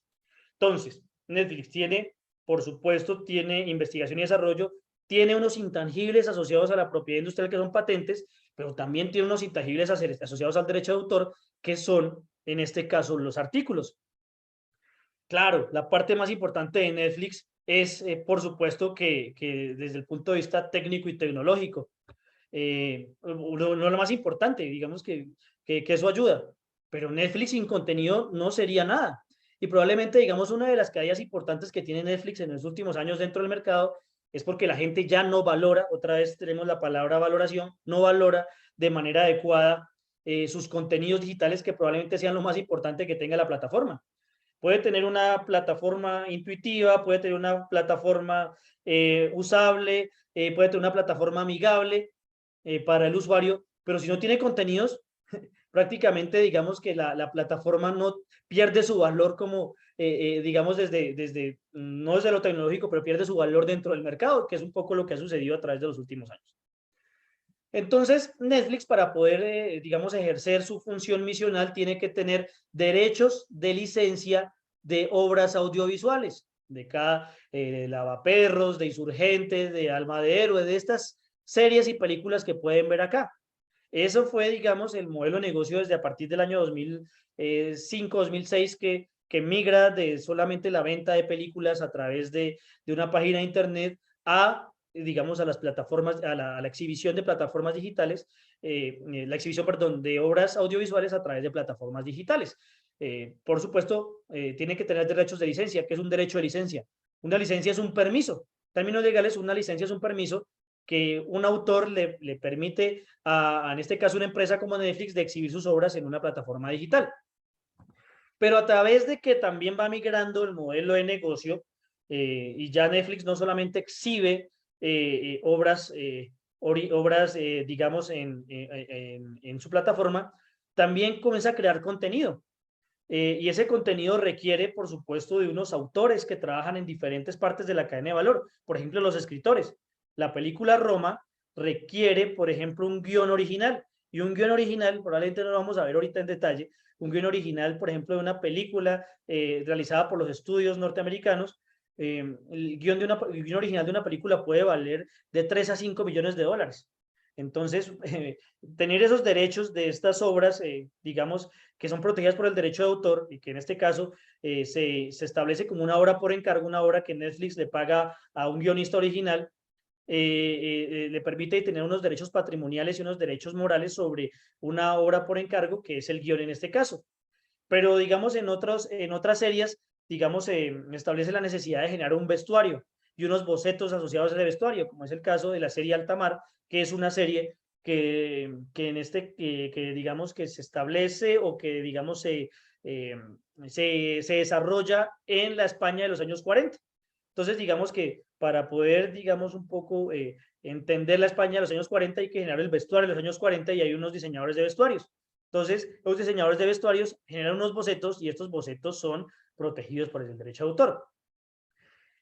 Entonces, Netflix tiene, por supuesto, tiene investigación y desarrollo, tiene unos intangibles asociados a la propiedad industrial que son patentes, pero también tiene unos intangibles asociados al derecho de autor que son, en este caso, los artículos. Claro, la parte más importante de Netflix es, por supuesto, que desde el punto de vista técnico y tecnológico, no lo más importante, digamos que eso ayuda, pero Netflix sin contenido no sería nada. Y probablemente, digamos, una de las caídas importantes que tiene Netflix en los últimos años dentro del mercado es porque la gente ya no valora, otra vez tenemos la palabra valoración, no valora de manera adecuada sus contenidos digitales que probablemente sean lo más importante que tenga la plataforma. Puede tener una plataforma intuitiva, puede tener una plataforma usable, puede tener una plataforma amigable para el usuario, pero si no tiene contenidos, prácticamente digamos que la plataforma no pierde su valor como, digamos, no desde lo tecnológico, pero pierde su valor dentro del mercado, que es un poco lo que ha sucedido a través de los últimos años. Entonces, Netflix, para poder, digamos, ejercer su función misional, tiene que tener derechos de licencia de obras audiovisuales, de Lavaperros, de Insurgentes, de Alma de Héroe, de estas series y películas que pueden ver acá. Eso fue, digamos, el modelo de negocio desde a partir del año 2005, 2006, que migra de solamente la venta de películas a través de una página de internet a, digamos, a las plataformas, a la exhibición de plataformas digitales, la exhibición, perdón, de obras audiovisuales a través de plataformas digitales. Por supuesto, tiene que tener derechos de licencia. ¿Qué es un derecho de licencia? Una licencia es un permiso. En términos legales, una licencia es un permiso que un autor le permite en este caso, una empresa como Netflix de exhibir sus obras en una plataforma digital. Pero a través de que también va migrando el modelo de negocio y ya Netflix no solamente exhibe obras, digamos, en su plataforma, también comienza a crear contenido. Y ese contenido requiere, por supuesto, de unos autores que trabajan en diferentes partes de la cadena de valor. Por ejemplo, los escritores. La película Roma requiere, por ejemplo, un guión original. Y un guión original, probablemente no lo vamos a ver ahorita en detalle, un guión original, por ejemplo, de una película realizada por los estudios norteamericanos, el guión original de una película puede valer de 3 a 5 millones de dólares. Entonces, tener esos derechos de estas obras, digamos, que son protegidas por el derecho de autor y que en este caso se establece como una obra por encargo, una obra que Netflix le paga a un guionista original, le permite tener unos derechos patrimoniales y unos derechos morales sobre una obra por encargo, que es el guión en este caso. Pero, digamos, en otras series, digamos, establece la necesidad de generar un vestuario y unos bocetos asociados al vestuario, como es el caso de la serie Altamar, que es una serie que digamos que se establece o que digamos se desarrolla en la España de los años 40. Entonces, digamos que para poder, digamos, un poco entender la España de los años 40 hay que generar el vestuario de los años 40 y hay unos diseñadores de vestuarios. Entonces, los diseñadores de vestuarios generan unos bocetos y estos bocetos son protegidos por el derecho de autor.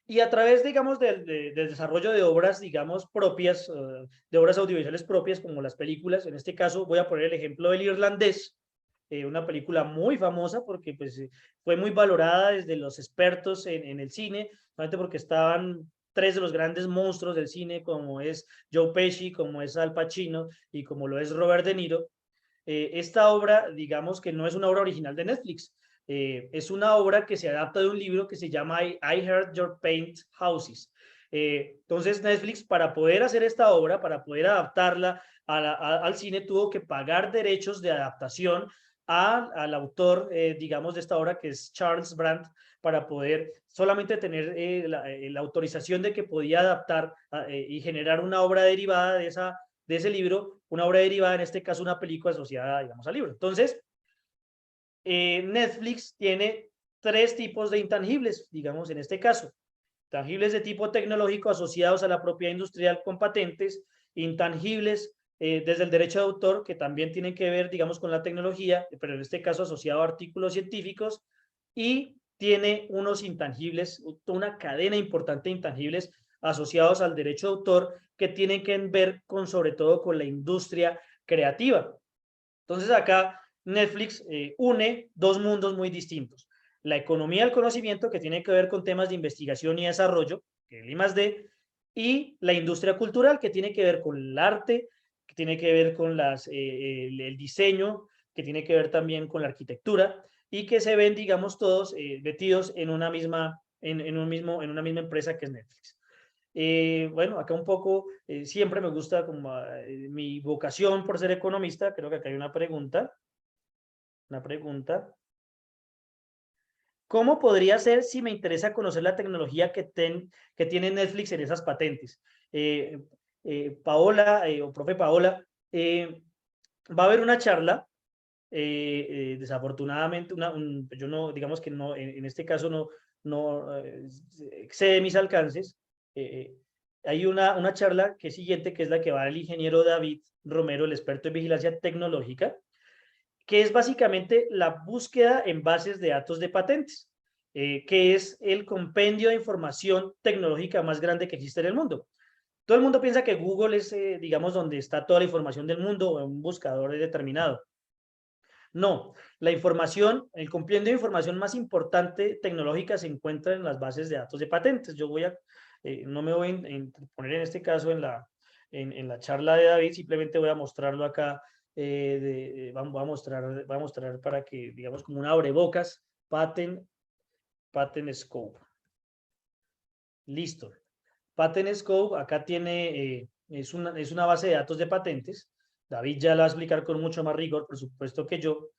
Y a través, digamos, del desarrollo de obras, digamos, propias, de obras audiovisuales propias, como las películas, en este caso voy a poner el ejemplo del Irlandés, una película muy famosa porque pues, fue muy valorada desde los expertos en el cine, solamente porque estaban 3 de los grandes monstruos del cine, como es Joe Pesci, como es Al Pacino y como lo es Robert De Niro. Esta obra, digamos que no es una obra original de Netflix, es una obra que se adapta de un libro que se llama I Heard Your Paint Houses. Entonces Netflix, para poder hacer esta obra, para poder adaptarla al cine, tuvo que pagar derechos de adaptación al autor, digamos, de esta obra, que es Charles Brandt, para poder solamente tener la autorización de que podía adaptar y generar una obra derivada de ese libro, una obra derivada, en este caso una película asociada, digamos, al libro. Entonces, Netflix tiene tres tipos de intangibles, digamos en este caso. Intangibles de tipo tecnológico asociados a la propiedad industrial con patentes, intangibles desde el derecho de autor, que también tienen que ver, digamos, con la tecnología, pero en este caso asociado a artículos científicos, y tiene unos intangibles, una cadena importante de intangibles asociados al derecho de autor que tienen que ver con, sobre todo, con la industria creativa. Entonces acá Netflix une dos mundos muy distintos. La economía del conocimiento, que tiene que ver con temas de investigación y desarrollo, que es el I+D, y la industria cultural, que tiene que ver con el arte, que tiene que ver con el diseño, que tiene que ver también con la arquitectura, y que se ven, digamos, todos metidos en una misma empresa que es Netflix. Bueno, acá un poco, siempre me gusta como mi vocación por ser economista. Creo que acá hay una pregunta. ¿Cómo podría ser si me interesa conocer la tecnología que tiene Netflix en esas patentes? Paola, o profe Paola, va a haber una charla. Desafortunadamente, yo no, digamos que no, en este caso no excede mis alcances. Hay una charla que es siguiente, que es la que va a dar el ingeniero David Romero, el experto en vigilancia tecnológica, que es básicamente la búsqueda en bases de datos de patentes, que es el compendio de información tecnológica más grande que existe en el mundo. Todo el mundo piensa que Google es, digamos, donde está toda la información del mundo, o un buscador determinado. No, la información, el compendio de información más importante tecnológica se encuentra en las bases de datos de patentes. Yo no me voy a poner en este caso en la charla de David, simplemente voy a mostrarlo acá. Voy a mostrar para que, digamos, como un abrebocas, Patent Scope. Listo. Patent Scope, acá tiene, es una base de datos de patentes. David ya la va a explicar con mucho más rigor, por supuesto, que yo.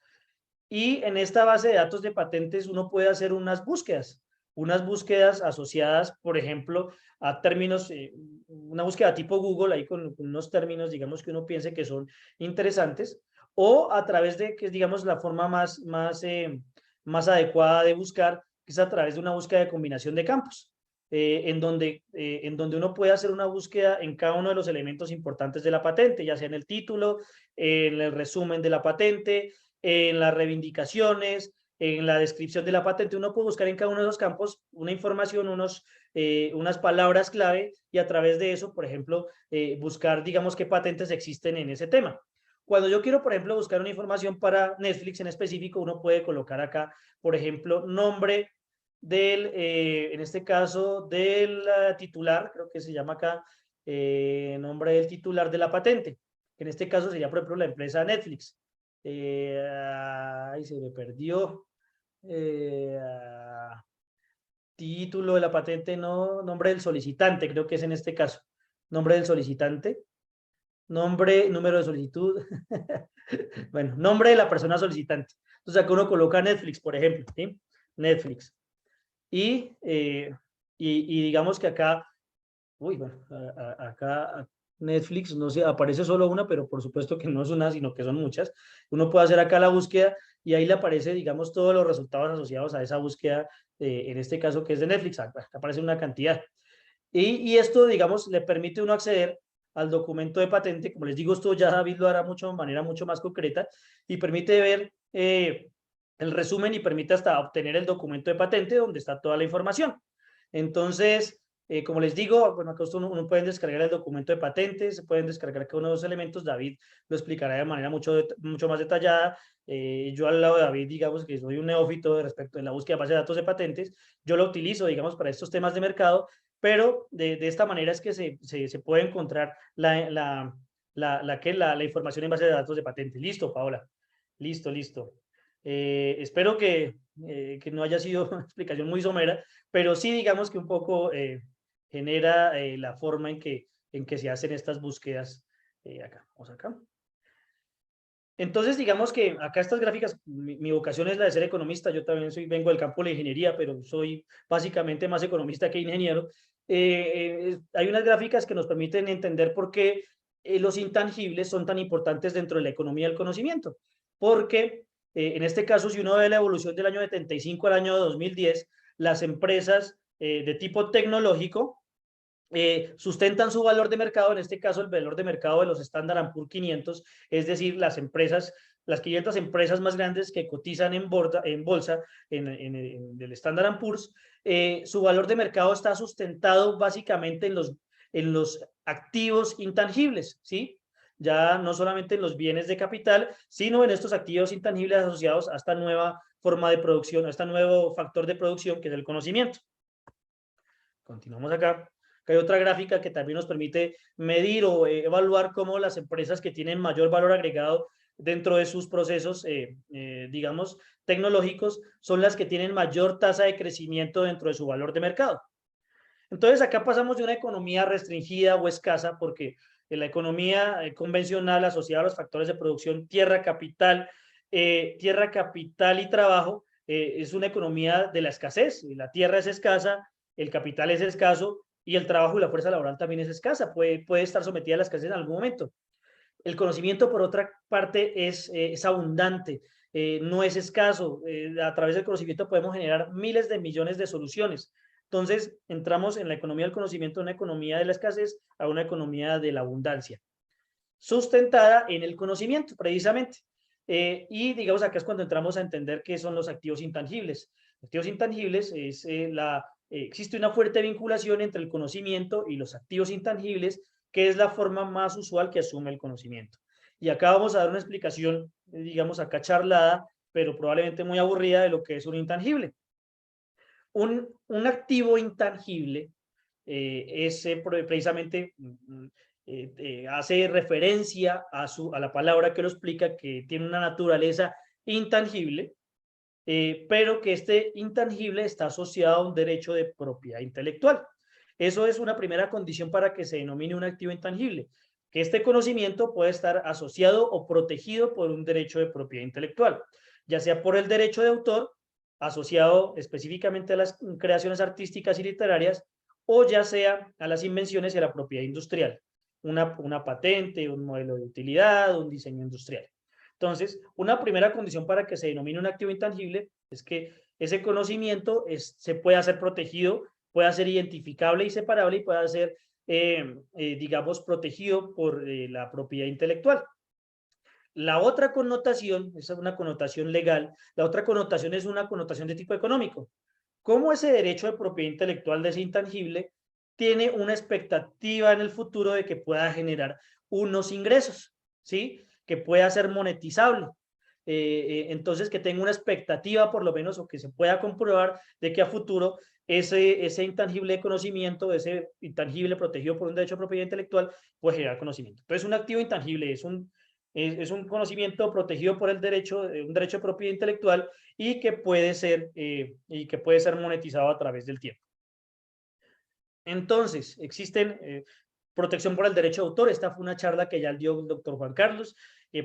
Y en esta base de datos de patentes uno puede hacer unas búsquedas asociadas, por ejemplo, a términos, una búsqueda tipo Google, ahí con unos términos, digamos, que uno piense que son interesantes, o a través de, que es, digamos, la forma más adecuada de buscar, que es a través de una búsqueda de combinación de campos. En donde uno puede hacer una búsqueda en cada uno de los elementos importantes de la patente, ya sea en el título, en el resumen de la patente, en las reivindicaciones, en la descripción de la patente. Uno puede buscar en cada uno de los campos una información, unas palabras clave, y a través de eso, por ejemplo, buscar, digamos, qué patentes existen en ese tema. Cuando yo quiero, por ejemplo, buscar una información para Netflix en específico, uno puede colocar acá, por ejemplo, nombre en este caso, del titular, creo que se llama acá, nombre del titular de la patente, que en este caso sería, por ejemplo, la empresa Netflix. Ahí se me perdió. Título de la patente, no, nombre del solicitante, creo que es en este caso. Nombre del solicitante. Nombre, número de solicitud. Bueno, nombre de la persona solicitante. Entonces acá uno coloca Netflix, por ejemplo, ¿sí? Netflix. Y digamos que acá, bueno, acá Netflix, no sé, aparece solo una, pero por supuesto que no es una, sino que son muchas. Uno puede hacer acá la búsqueda y ahí le aparece, digamos, todos los resultados asociados a esa búsqueda, en este caso que es de Netflix, acá aparece una cantidad. Y esto, digamos, le permite a uno acceder al documento de patente. Como les digo, esto ya David lo hará de manera mucho más concreta, y permite ver el resumen, y permite hasta obtener el documento de patente donde está toda la información. Entonces, como les digo, bueno, acá uno puede descargar el documento de patente, se pueden descargar cada uno de los elementos. David lo explicará de manera mucho más detallada. Yo al lado de David, digamos que soy un neófito respecto de la búsqueda de base de datos de patentes. Yo lo utilizo, digamos, para estos temas de mercado, pero de esta manera es que se puede encontrar la información en base de datos de patente. Listo, Paola. Listo. Espero que no haya sido una explicación muy somera, pero sí, digamos que un poco genera la forma en que se hacen estas búsquedas. Acá, vamos acá. Entonces, digamos que acá estas gráficas, mi vocación es la de ser economista. Yo también vengo del campo de la ingeniería, pero soy básicamente más economista que ingeniero. Hay unas gráficas que nos permiten entender por qué los intangibles son tan importantes dentro de la economía del conocimiento, porque En este caso, si uno ve la evolución del año 75 al año 2010, las empresas de tipo tecnológico sustentan su valor de mercado, en este caso el valor de mercado de los Standard & Poor's 500, es decir, las 500 empresas más grandes que cotizan en bolsa en el Standard & Poor's, su valor de mercado está sustentado básicamente en los activos intangibles, ¿sí? Ya no solamente en los bienes de capital, sino en estos activos intangibles asociados a esta nueva forma de producción, a este nuevo factor de producción que es el conocimiento. Continuamos acá. Acá hay otra gráfica que también nos permite medir o evaluar cómo las empresas que tienen mayor valor agregado dentro de sus procesos, digamos, tecnológicos, son las que tienen mayor tasa de crecimiento dentro de su valor de mercado. Entonces, acá pasamos de una economía restringida o escasa, porque en la economía convencional asociada a los factores de producción, tierra, capital y trabajo, es una economía de la escasez. La tierra es escasa, el capital es escaso y el trabajo y la fuerza laboral también es escasa, puede estar sometida a la escasez en algún momento. El conocimiento, por otra parte, es abundante, no es escaso. A través del conocimiento podemos generar miles de millones de soluciones. Entonces, entramos en la economía del conocimiento, una economía de la escasez a una economía de la abundancia, sustentada en el conocimiento, precisamente. Y digamos, acá es cuando entramos a entender qué son los activos intangibles. Los activos intangibles es existe una fuerte vinculación entre el conocimiento y los activos intangibles, que es la forma más usual que asume el conocimiento. Y acá vamos a dar una explicación, digamos acá charlada, pero probablemente muy aburrida de lo que es un intangible. Un activo intangible es precisamente hace referencia a la palabra que lo explica, que tiene una naturaleza intangible, pero que este intangible está asociado a un derecho de propiedad intelectual. Eso es una primera condición para que se denomine un activo intangible, que este conocimiento puede estar asociado o protegido por un derecho de propiedad intelectual, ya sea por el derecho de autor, asociado específicamente a las creaciones artísticas y literarias, o ya sea a las invenciones y a la propiedad industrial, una patente, un modelo de utilidad, un diseño industrial. Entonces, una primera condición para que se denomine un activo intangible es que ese conocimiento se pueda ser protegido, pueda ser identificable y separable y pueda ser, digamos, protegido por la propiedad intelectual. La otra connotación, esa es una connotación legal, la otra connotación es una connotación de tipo económico. ¿Cómo ese derecho de propiedad intelectual de ese intangible tiene una expectativa en el futuro de que pueda generar unos ingresos, ¿sí? Que pueda ser monetizable. Entonces, que tenga una expectativa por lo menos, o que se pueda comprobar de que a futuro ese intangible de conocimiento, ese intangible protegido por un derecho de propiedad intelectual, puede generar conocimiento. Entonces, un activo intangible es un conocimiento protegido por un derecho de propiedad intelectual y que puede ser monetizado a través del tiempo. Entonces, existen protección por el derecho de autor. Esta fue una charla que ya dio el doctor Juan Carlos.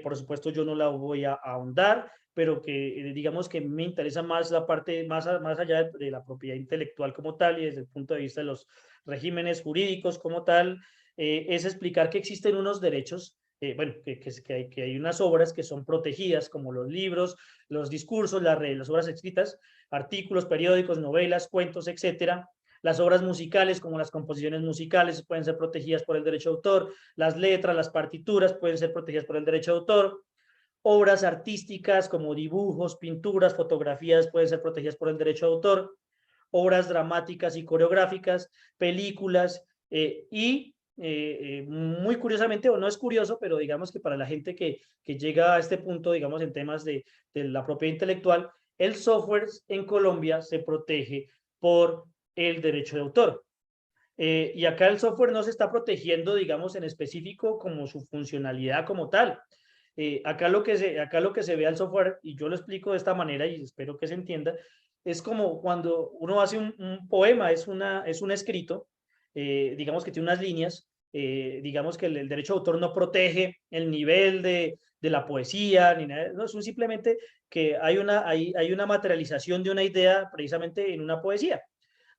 Por supuesto, yo no la voy a ahondar, pero que digamos que me interesa más la parte más allá de la propiedad intelectual como tal y desde el punto de vista de los regímenes jurídicos como tal, es explicar que existen unos derechos, bueno, que hay unas obras que son protegidas, como los libros, los discursos, las obras escritas, artículos, periódicos, novelas, cuentos, etcétera. Las obras musicales, como las composiciones musicales, pueden ser protegidas por el derecho de autor. Las letras, las partituras pueden ser protegidas por el derecho de autor. Obras artísticas como dibujos, pinturas, fotografías pueden ser protegidas por el derecho de autor. Obras dramáticas y coreográficas, películas y muy curiosamente, o no es curioso, pero digamos que para la gente que llega a este punto, digamos en temas de la propiedad intelectual, el software en Colombia se protege por el derecho de autor. Y acá el software no se está protegiendo, digamos, en específico como su funcionalidad como tal. Acá lo que se ve al software, y yo lo explico de esta manera y espero que se entienda, es como cuando uno hace un poema, es un escrito, digamos que tiene unas líneas, digamos que el derecho de autor no protege el nivel de la poesía, ni nada, no, es simplemente que hay una materialización de una idea precisamente en una poesía.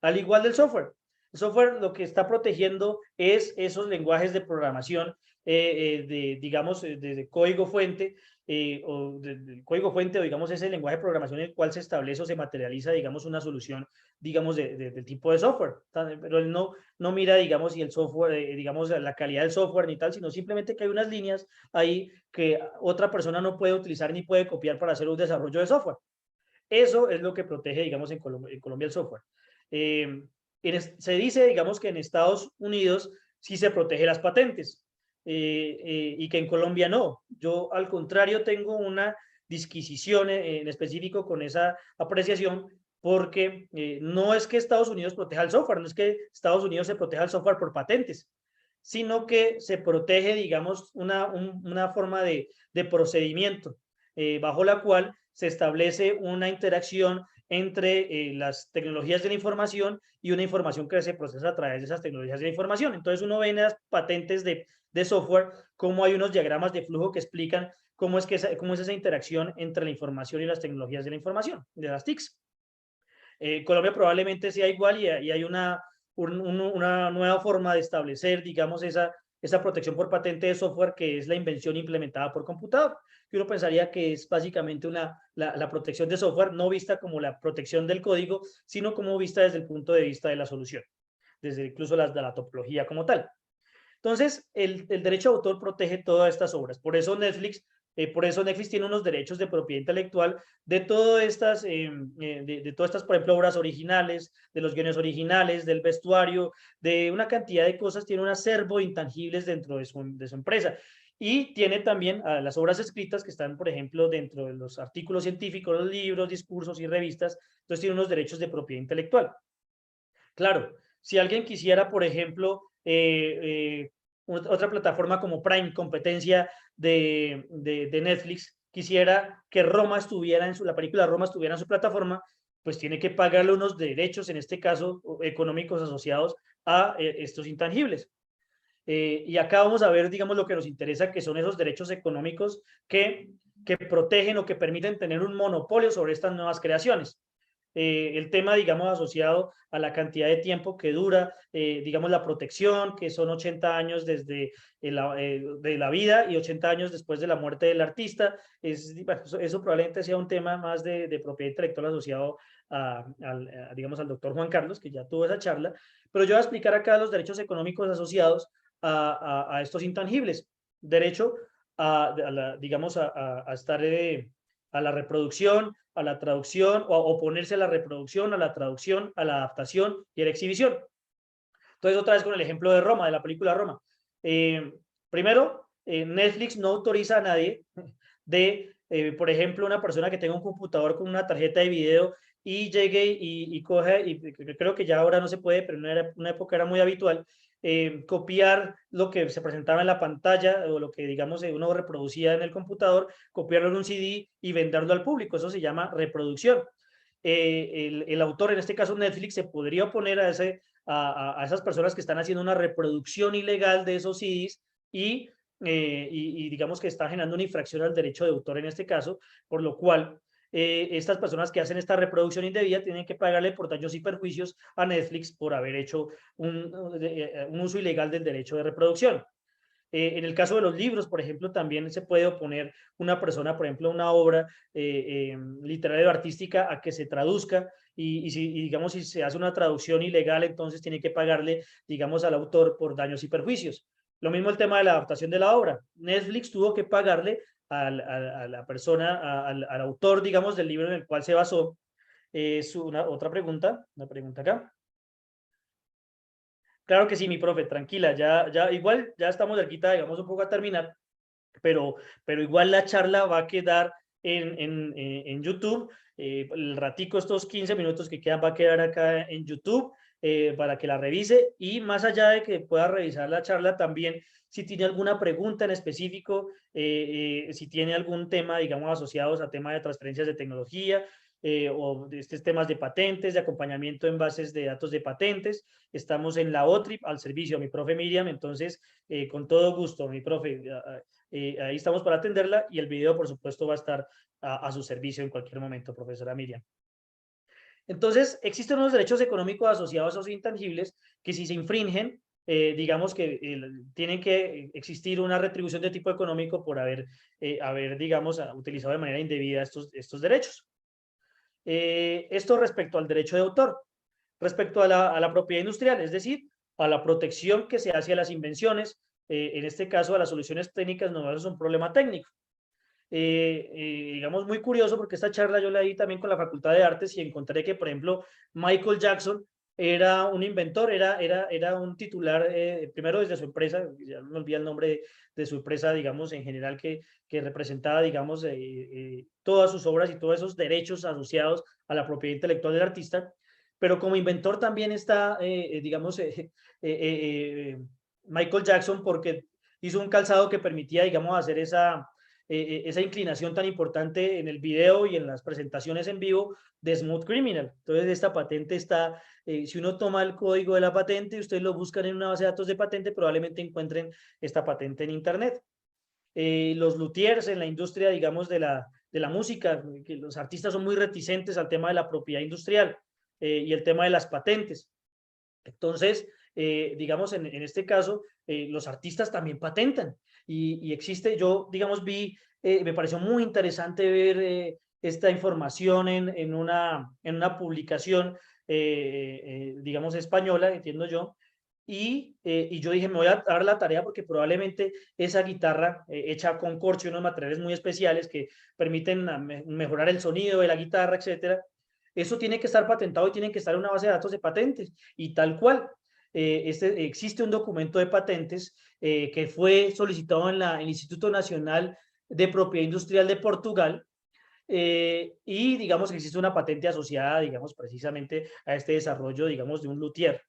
Al igual del software. El software lo que está protegiendo es esos lenguajes de programación digamos, de código fuente, del código fuente, o digamos ese lenguaje de programación en el cual se establece o se materializa, digamos, una solución, digamos, del tipo de software. Pero él no mira, digamos, si el software, digamos, la calidad del software ni tal, sino simplemente que hay unas líneas ahí que otra persona no puede utilizar ni puede copiar para hacer un desarrollo de software. Eso es lo que protege, digamos, en Colombia el software. Se dice, digamos, que en Estados Unidos sí se protege las patentes. Y que en Colombia no. Yo, al contrario, tengo una disquisición en específico con esa apreciación, porque no es que Estados Unidos proteja el software, no es que Estados Unidos se proteja el software por patentes, sino que se protege, digamos, una forma de procedimiento bajo la cual se establece una interacción entre las tecnologías de la información y una información que se procesa a través de esas tecnologías de la información. Entonces uno ve en las patentes de software cómo hay unos diagramas de flujo que explican cómo es esa interacción entre la información y las tecnologías de la información, de las TICs. Colombia probablemente sea igual y hay una nueva forma de establecer, digamos, esa protección por patente de software, que es la invención implementada por computador, que uno pensaría que es básicamente la protección de software, no vista como la protección del código, sino como vista desde el punto de vista de la solución, desde incluso de la topología como tal. Entonces, el derecho de autor protege todas estas obras. Por eso Netflix tiene unos derechos de propiedad intelectual de todas estas, por ejemplo, obras originales, de los guiones originales, del vestuario, de una cantidad de cosas. Tiene un acervo intangibles dentro de su empresa. Y tiene también las obras escritas que están, por ejemplo, dentro de los artículos científicos, los libros, discursos y revistas. Entonces tiene unos derechos de propiedad intelectual. Claro, si alguien quisiera, por ejemplo, otra plataforma como Prime, competencia de Netflix, quisiera que Roma estuviera la película Roma estuviera en su plataforma, pues tiene que pagarle unos derechos, en este caso económicos, asociados a estos intangibles. Y acá vamos a ver, digamos, lo que nos interesa, que son esos derechos económicos que protegen o que permiten tener un monopolio sobre estas nuevas creaciones. El tema, digamos, asociado a la cantidad de tiempo que dura, digamos, la protección, que son 80 años desde de la vida y 80 años después de la muerte del artista. Bueno, eso probablemente sea un tema más de propiedad intelectual asociado digamos, al doctor Juan Carlos, que ya tuvo esa charla, pero yo voy a explicar acá los derechos económicos asociados a estos intangibles. Derecho digamos, a estar a la reproducción, a la traducción, o a oponerse a la reproducción, a la traducción, a la adaptación y a la exhibición. Entonces, otra vez con el ejemplo de Roma, de la película Roma. Primero, Netflix no autoriza a nadie por ejemplo, una persona que tenga un computador con una tarjeta de video y llegue y coge, y creo que ya ahora no se puede, pero en una época era muy habitual, copiar lo que se presentaba en la pantalla o lo que, digamos, uno reproducía en el computador, copiarlo en un CD y venderlo al público. Eso se llama reproducción. El autor, en este caso Netflix, se podría oponer a esas personas que están haciendo una reproducción ilegal de esos CDs y digamos que está generando una infracción al derecho de autor en este caso, por lo cual estas personas que hacen esta reproducción indebida tienen que pagarle por daños y perjuicios a Netflix por haber hecho un uso ilegal del derecho de reproducción. En el caso de los libros, por ejemplo, también se puede oponer una persona, por ejemplo, una obra literaria o artística a que se traduzca y digamos, si se hace una traducción ilegal, entonces tiene que pagarle, digamos, al autor por daños y perjuicios. Lo mismo el tema de la adaptación de la obra. Netflix tuvo que pagarle a la persona, al autor, digamos, del libro en el cual se basó. Otra pregunta, una pregunta acá. Claro que sí, mi profe, tranquila, igual ya estamos cerquita, digamos, un poco a terminar, pero igual la charla va a quedar en YouTube. El ratico, estos 15 minutos que quedan, va a quedar acá en YouTube para que la revise, y más allá de que pueda revisar la charla, también si tiene alguna pregunta en específico, si tiene algún tema, digamos, asociados a temas de transferencias de tecnología, o de estos temas de patentes, de acompañamiento en bases de datos de patentes. Estamos en la OTRIP al servicio de mi profe Miriam, entonces con todo gusto, mi profe, ahí estamos para atenderla, y el video, por supuesto, va a estar a su servicio en cualquier momento, profesora Miriam. Entonces, existen unos derechos económicos asociados a esos intangibles que, si se infringen, digamos que tiene que existir una retribución de tipo económico por haber, digamos, utilizado de manera indebida estos derechos. Esto respecto al derecho de autor. Respecto a la propiedad industrial, es decir, a la protección que se hace a las invenciones, en este caso a las soluciones técnicas novedosas, es un problema técnico. Digamos, muy curioso porque esta charla yo la di también con la Facultad de Artes y encontré que, por ejemplo, Michael Jackson era un inventor, era un titular, primero desde su empresa, ya me olvidé el nombre de su empresa, digamos, en general, que representaba, digamos, todas sus obras y todos esos derechos asociados a la propiedad intelectual del artista, pero como inventor también está, digamos, Michael Jackson, porque hizo un calzado que permitía, digamos, hacer esa inclinación tan importante en el video y en las presentaciones en vivo de Smooth Criminal. Entonces, esta patente está, si uno toma el código de la patente y ustedes lo buscan en una base de datos de patente, probablemente encuentren esta patente en Internet. Los luthiers en la industria, digamos, de la música, que los artistas son muy reticentes al tema de la propiedad industrial y el tema de las patentes. Entonces, digamos, en este caso, los artistas también patentan y existe, yo, digamos, me pareció muy interesante ver esta información en una publicación, digamos, española, entiendo yo, y yo dije, me voy a dar la tarea porque probablemente esa guitarra hecha con corcho y unos materiales muy especiales que permiten mejorar el sonido de la guitarra, etcétera, eso tiene que estar patentado y tiene que estar en una base de datos de patentes y tal cual. Existe un documento de patentes que fue solicitado en el Instituto Nacional de Propiedad Industrial de Portugal y digamos que existe una patente asociada, digamos, precisamente a este desarrollo, digamos, de un luthier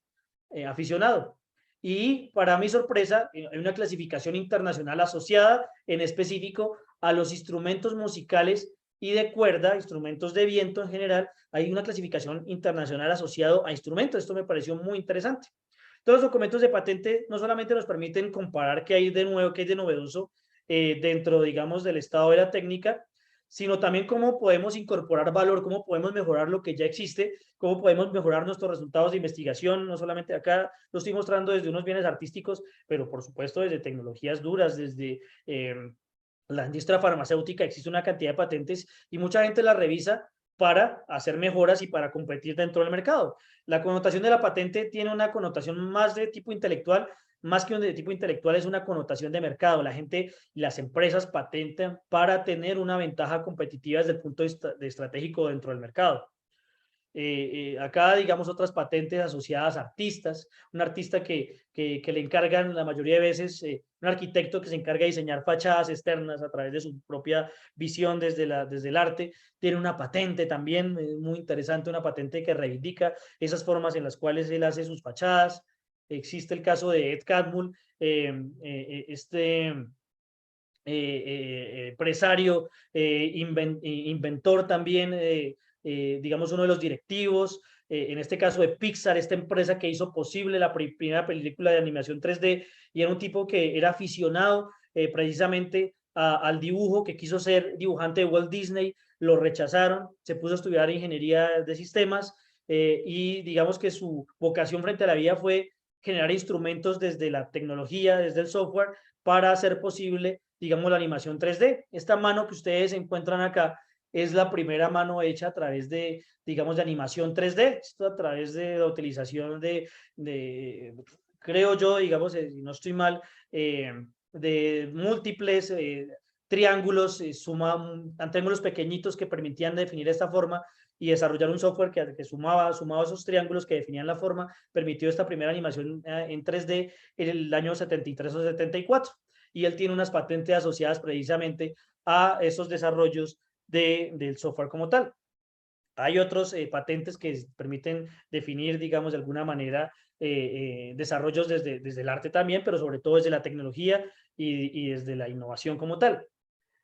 aficionado. Y para mi sorpresa, hay una clasificación internacional asociada en específico a los instrumentos musicales y de cuerda, instrumentos de viento en general, hay una clasificación internacional asociado a instrumentos. Esto me pareció muy interesante. Todos los documentos de patente no solamente nos permiten comparar qué hay de nuevo, qué hay de novedoso dentro, digamos, del estado de la técnica, sino también cómo podemos incorporar valor, cómo podemos mejorar lo que ya existe, cómo podemos mejorar nuestros resultados de investigación, no solamente acá lo estoy mostrando desde unos bienes artísticos, pero por supuesto desde tecnologías duras, desde la industria farmacéutica, existe una cantidad de patentes y mucha gente la revisa para hacer mejoras y para competir dentro del mercado. La connotación de la patente tiene una connotación más de tipo intelectual, más que de tipo intelectual es una connotación de mercado. La gente y las empresas patentan para tener una ventaja competitiva desde el punto de estratégico dentro del mercado. Acá, digamos, otras patentes asociadas a artistas, un artista que le encargan la mayoría de veces, un arquitecto que se encarga de diseñar fachadas externas a través de su propia visión desde el arte, tiene una patente también muy interesante, una patente que reivindica esas formas en las cuales él hace sus fachadas. Existe el caso de Ed Catmull, empresario, inventor también, digamos, uno de los directivos, en este caso de Pixar, esta empresa que hizo posible la primera película de animación 3D, y era un tipo que era aficionado precisamente al dibujo, que quiso ser dibujante de Walt Disney, lo rechazaron, se puso a estudiar ingeniería de sistemas y digamos que su vocación frente a la vida fue generar instrumentos desde la tecnología, desde el software, para hacer posible, digamos, la animación 3D. Esta mano que ustedes encuentran acá es la primera mano hecha a través de, digamos, de animación 3D, esto a través de la utilización creo yo, digamos, si no estoy mal, de múltiples triángulos, triángulos pequeñitos que permitían definir esta forma y desarrollar un software que sumaba esos triángulos que definían la forma, permitió esta primera animación en 3D en el año 73 o 74. Y él tiene unas patentes asociadas precisamente a esos desarrollos del software como tal. Hay otros patentes que permiten definir, digamos, de alguna manera desarrollos desde el arte también, pero sobre todo desde la tecnología y desde la innovación como tal.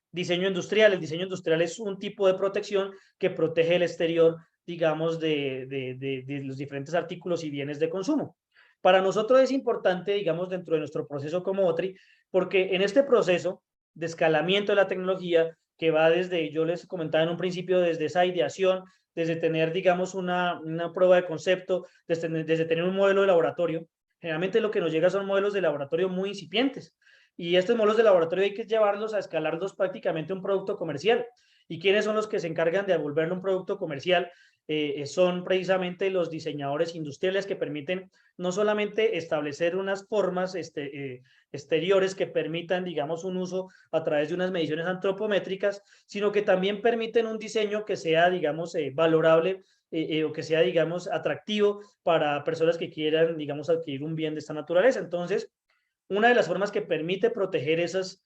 Diseño industrial. El diseño industrial es un tipo de protección que protege el exterior, digamos, de los diferentes artículos y bienes de consumo. Para nosotros es importante, digamos, dentro de nuestro proceso como OTRI, porque en este proceso de escalamiento de la tecnología, que va desde, yo les comentaba en un principio, desde esa ideación, desde tener, digamos, una prueba de concepto, desde tener un modelo de laboratorio, Generalmente lo que nos llega son modelos de laboratorio muy incipientes. Y estos modelos de laboratorio hay que llevarlos a escalarlos prácticamente a un producto comercial. ¿Y quiénes son los que se encargan de volverlo un producto comercial? Son precisamente los diseñadores industriales que permiten no solamente establecer unas formas exteriores que permitan, digamos, un uso a través de unas mediciones antropométricas, sino que también permiten un diseño que sea, digamos, valorable o que sea, digamos, atractivo para personas que quieran, digamos, adquirir un bien de esta naturaleza. Entonces, una de las formas que permite proteger esa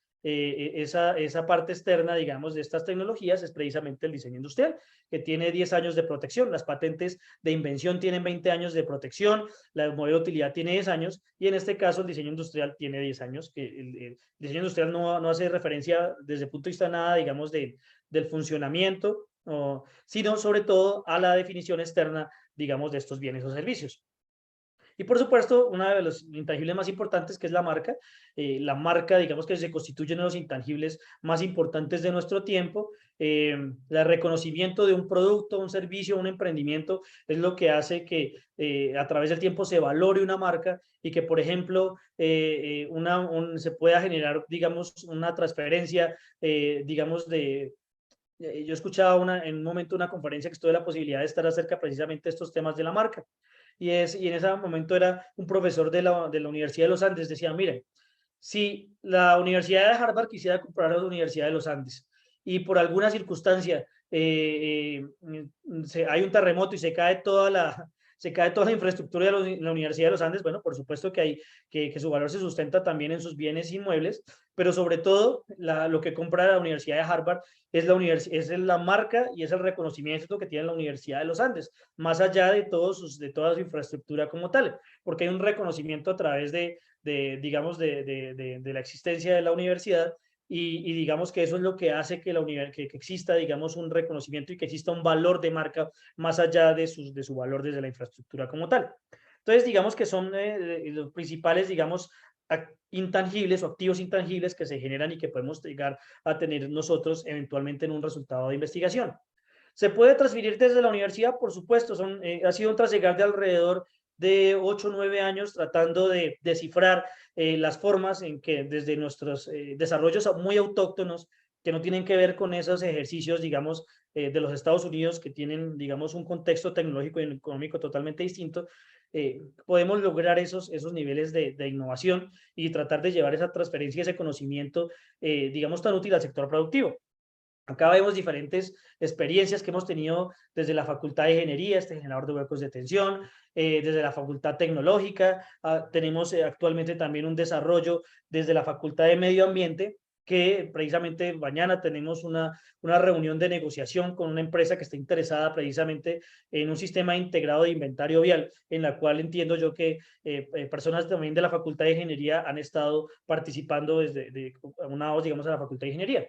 parte externa, digamos, de estas tecnologías es precisamente el diseño industrial, que tiene 10 años de protección. Las patentes de invención tienen 20 años de protección, la modelo de utilidad tiene 10 años, y en este caso el diseño industrial tiene 10 años. Que el diseño industrial no hace referencia desde el punto de vista nada, digamos, del funcionamiento, sino sobre todo a la definición externa, digamos, de estos bienes o servicios. Y por supuesto, uno de los intangibles más importantes, que es la marca, digamos que se constituye uno de los intangibles más importantes de nuestro tiempo. El reconocimiento de un producto, un servicio, un emprendimiento es lo que hace que a través del tiempo se valore una marca y que, por ejemplo, se pueda generar, digamos, una transferencia, digamos, yo escuchaba en un momento una conferencia que tuve la posibilidad de estar acerca precisamente de estos temas de la marca. Y en ese momento era un profesor de la Universidad de los Andes, decía, miren, si la Universidad de Harvard quisiera comprar a la Universidad de los Andes y por alguna circunstancia hay un terremoto y se cae toda la infraestructura de la Universidad de los Andes, bueno, por supuesto que su valor se sustenta también en sus bienes inmuebles, pero sobre todo lo que compra la Universidad de Harvard es la marca y es el reconocimiento que tiene la Universidad de los Andes, más allá de toda su infraestructura como tal, porque hay un reconocimiento a través digamos, de la existencia de la universidad y digamos que eso es lo que hace que exista, digamos, un reconocimiento y que exista un valor de marca más allá de su valor desde la infraestructura como tal. Entonces, digamos que son los principales, digamos, intangibles o activos intangibles que se generan y que podemos llegar a tener nosotros eventualmente en un resultado de investigación. ¿Se puede transferir desde la universidad? Por supuesto, ha sido un trasegar de alrededor de 8 o 9 años tratando de descifrar las formas en que desde nuestros desarrollos muy autóctonos, que no tienen que ver con esos ejercicios, digamos, de los Estados Unidos, que tienen, digamos, un contexto tecnológico y económico totalmente distinto, podemos lograr esos niveles de innovación y tratar de llevar esa transferencia, ese conocimiento, digamos, tan útil al sector productivo. Acá vemos diferentes experiencias que hemos tenido desde la Facultad de Ingeniería, este generador de huecos de tensión, desde la Facultad Tecnológica, tenemos actualmente también un desarrollo desde la Facultad de Medio Ambiente, que precisamente mañana tenemos una reunión de negociación con una empresa que está interesada precisamente en un sistema integrado de inventario vial, en la cual entiendo yo que personas también de la Facultad de Ingeniería han estado participando desde aunados, digamos, a la Facultad de Ingeniería.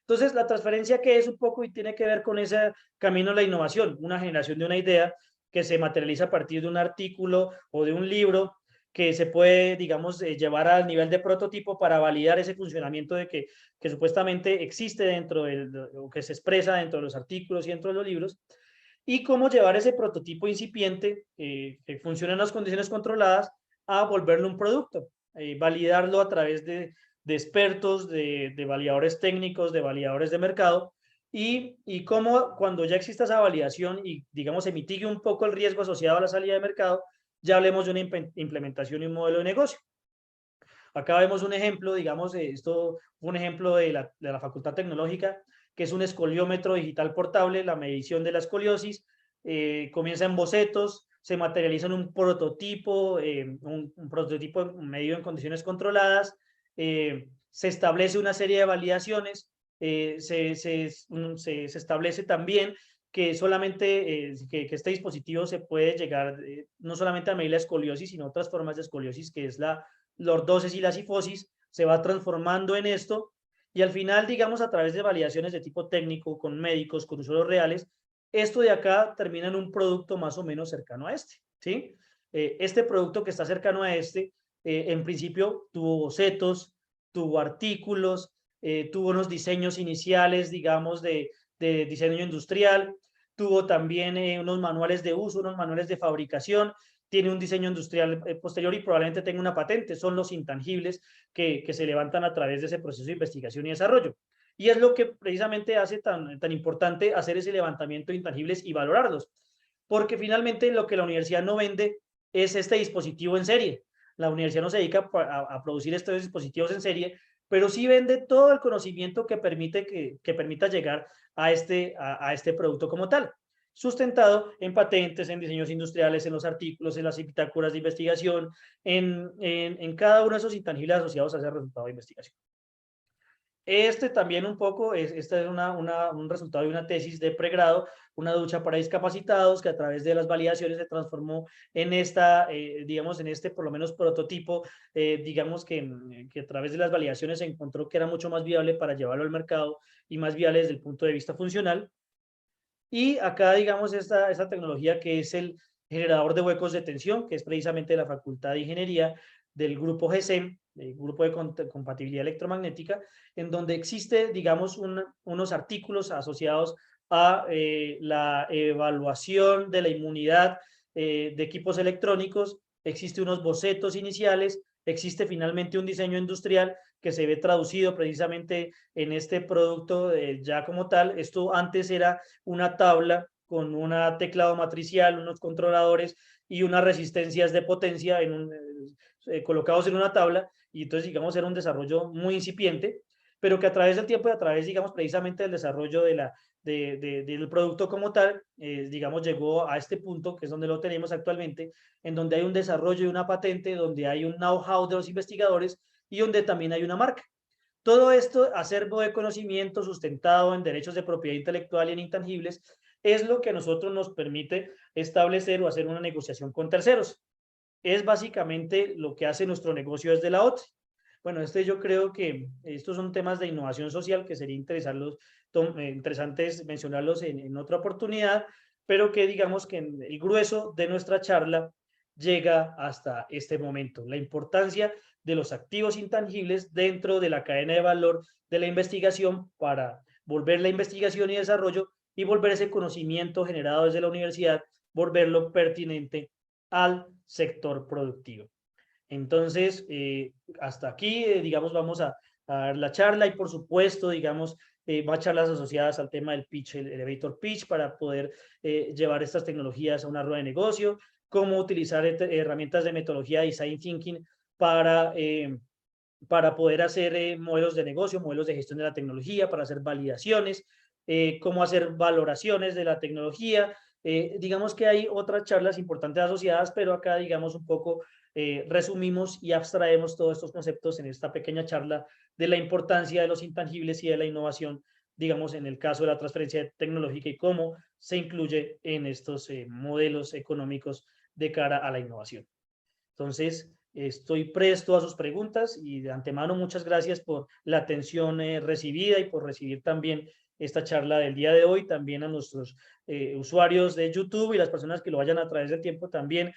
Entonces, la transferencia que es un poco y tiene que ver con ese camino de la innovación, una generación de una idea que se materializa a partir de un artículo o de un libro que se puede, digamos, llevar al nivel de prototipo para validar ese funcionamiento de que supuestamente existe dentro o que se expresa dentro de los artículos y dentro de los libros, y cómo llevar ese prototipo incipiente que funciona en las condiciones controladas a volverlo un producto, validarlo a través de expertos, de validadores técnicos, de validadores de mercado, y cómo cuando ya exista esa validación y, digamos, se mitigue un poco el riesgo asociado a la salida de mercado, ya hablemos de una implementación y un modelo de negocio. Acá vemos un ejemplo, digamos, esto fue un ejemplo de la Facultad Tecnológica, que es un escoliómetro digital portable, la medición de la escoliosis, comienza en bocetos, se materializa en un prototipo medido en condiciones controladas, se establece una serie de validaciones, se establece también que solamente que este dispositivo se puede llegar no solamente a medir la escoliosis, sino otras formas de escoliosis, que es la lordosis y la cifosis, se va transformando en esto, y al final, digamos, a través de validaciones de tipo técnico, con médicos, con usuarios reales, esto de acá termina en un producto más o menos cercano a este, ¿sí? Este producto que está cercano a este, en principio tuvo bocetos, tuvo artículos, tuvo unos diseños iniciales, digamos, de diseño industrial, tuvo también unos manuales de uso, unos manuales de fabricación, tiene un diseño industrial posterior y probablemente tenga una patente. Son los intangibles que se levantan a través de ese proceso de investigación y desarrollo. Y es lo que precisamente hace tan importante hacer ese levantamiento de intangibles y valorarlos, porque finalmente lo que la universidad no vende es este dispositivo en serie. La universidad no se dedica a producir estos dispositivos en serie, pero sí vende todo el conocimiento que permita llegar a este producto como tal, sustentado en patentes, en diseños industriales, en los artículos, en las bitácoras de investigación, en cada uno de esos intangibles asociados a ese resultado de investigación. Este también un poco, esta es un resultado de una tesis de pregrado, una ducha para discapacitados, que a través de las validaciones se transformó en digamos, en este por lo menos prototipo, digamos que a través de las validaciones se encontró que era mucho más viable para llevarlo al mercado y más viable desde el punto de vista funcional. Y acá, digamos, esta tecnología que es el generador de huecos de tensión, que es precisamente de la Facultad de Ingeniería del grupo GESEM, el grupo de compatibilidad electromagnética, en donde existe, digamos, unos artículos asociados a la evaluación de la inmunidad de equipos electrónicos, existe unos bocetos iniciales, existe finalmente un diseño industrial que se ve traducido precisamente en este producto ya como tal. Esto antes era una tabla con un teclado matricial, unos controladores y unas resistencias de potencia colocados en una tabla, y entonces, digamos, era un desarrollo muy incipiente, pero que a través del tiempo y a través, digamos, precisamente del desarrollo del producto como tal, digamos, llegó a este punto, que es donde lo tenemos actualmente, en donde hay un desarrollo y una patente, donde hay un know-how de los investigadores y donde también hay una marca. Todo esto, acervo de conocimiento sustentado en derechos de propiedad intelectual y en intangibles, es lo que a nosotros nos permite establecer o hacer una negociación con terceros. Es básicamente lo que hace nuestro negocio desde la OTRI. Bueno, yo creo que estos son temas de innovación social que sería interesantes mencionarlos en otra oportunidad, pero que digamos que el grueso de nuestra charla llega hasta este momento. La importancia de los activos intangibles dentro de la cadena de valor de la investigación para volver la investigación y desarrollo y volver ese conocimiento generado desde la universidad, volverlo pertinente al sector productivo. Entonces, hasta aquí, digamos, vamos a dar la charla y por supuesto, digamos, más charlas asociadas al tema del pitch, el elevator pitch, para poder llevar estas tecnologías a una rueda de negocio, cómo utilizar herramientas de metodología de design thinking para poder hacer modelos de negocio, modelos de gestión de la tecnología, para hacer validaciones, cómo hacer valoraciones de la tecnología. Digamos que hay otras charlas importantes asociadas, pero acá, digamos, un poco resumimos y abstraemos todos estos conceptos en esta pequeña charla de la importancia de los intangibles y de la innovación, digamos, en el caso de la transferencia tecnológica y cómo se incluye en estos modelos económicos de cara a la innovación. Entonces, estoy presto a sus preguntas y de antemano muchas gracias por la atención recibida y por recibir también esta charla del día de hoy. También a nuestros usuarios de YouTube y las personas que lo vayan a través del tiempo también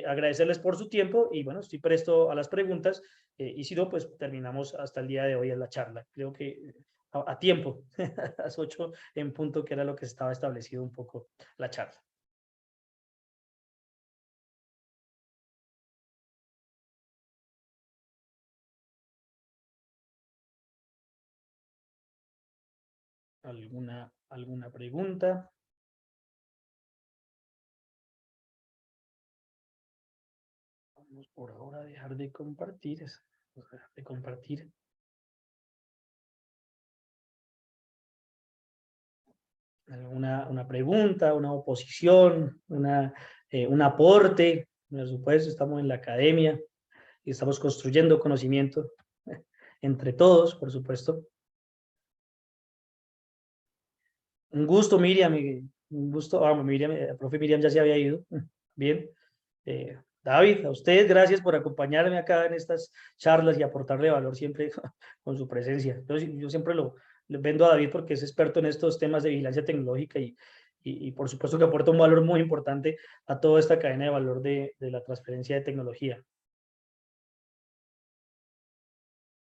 agradecerles por su tiempo y bueno, estoy presto a las preguntas y si no, pues terminamos hasta el día de hoy en la charla. Creo que a tiempo, a las 8 en punto, que era lo que estaba establecido un poco la charla. ¿Alguna pregunta? Vamos por ahora a dejar de compartir. ¿Una pregunta, una oposición, un aporte? Por supuesto, estamos en la academia y estamos construyendo conocimiento entre todos, por supuesto. Un gusto, Miriam. Un gusto. Miriam, el profe Miriam ya se había ido. Bien. David, a usted gracias por acompañarme acá en estas charlas y aportarle valor siempre con su presencia. Yo siempre lo vendo a David porque es experto en estos temas de vigilancia tecnológica y por supuesto que aporta un valor muy importante a toda esta cadena de valor de la transferencia de tecnología.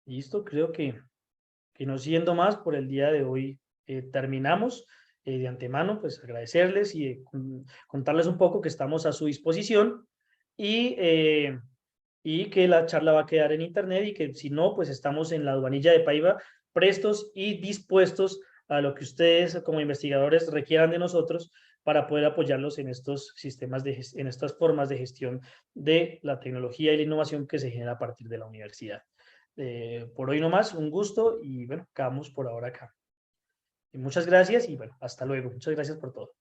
Listo, creo que no siendo más por el día de hoy terminamos. De antemano, pues agradecerles y contarles un poco que estamos a su disposición y que la charla va a quedar en internet y que si no, pues estamos en la Aduanilla de Paiva prestos y dispuestos a lo que ustedes como investigadores requieran de nosotros para poder apoyarlos en estos sistemas en estas formas de gestión de la tecnología y la innovación que se genera a partir de la universidad. Por hoy nomás, un gusto y bueno, acabamos por ahora acá. Y muchas gracias y bueno, hasta luego. Muchas gracias por todo.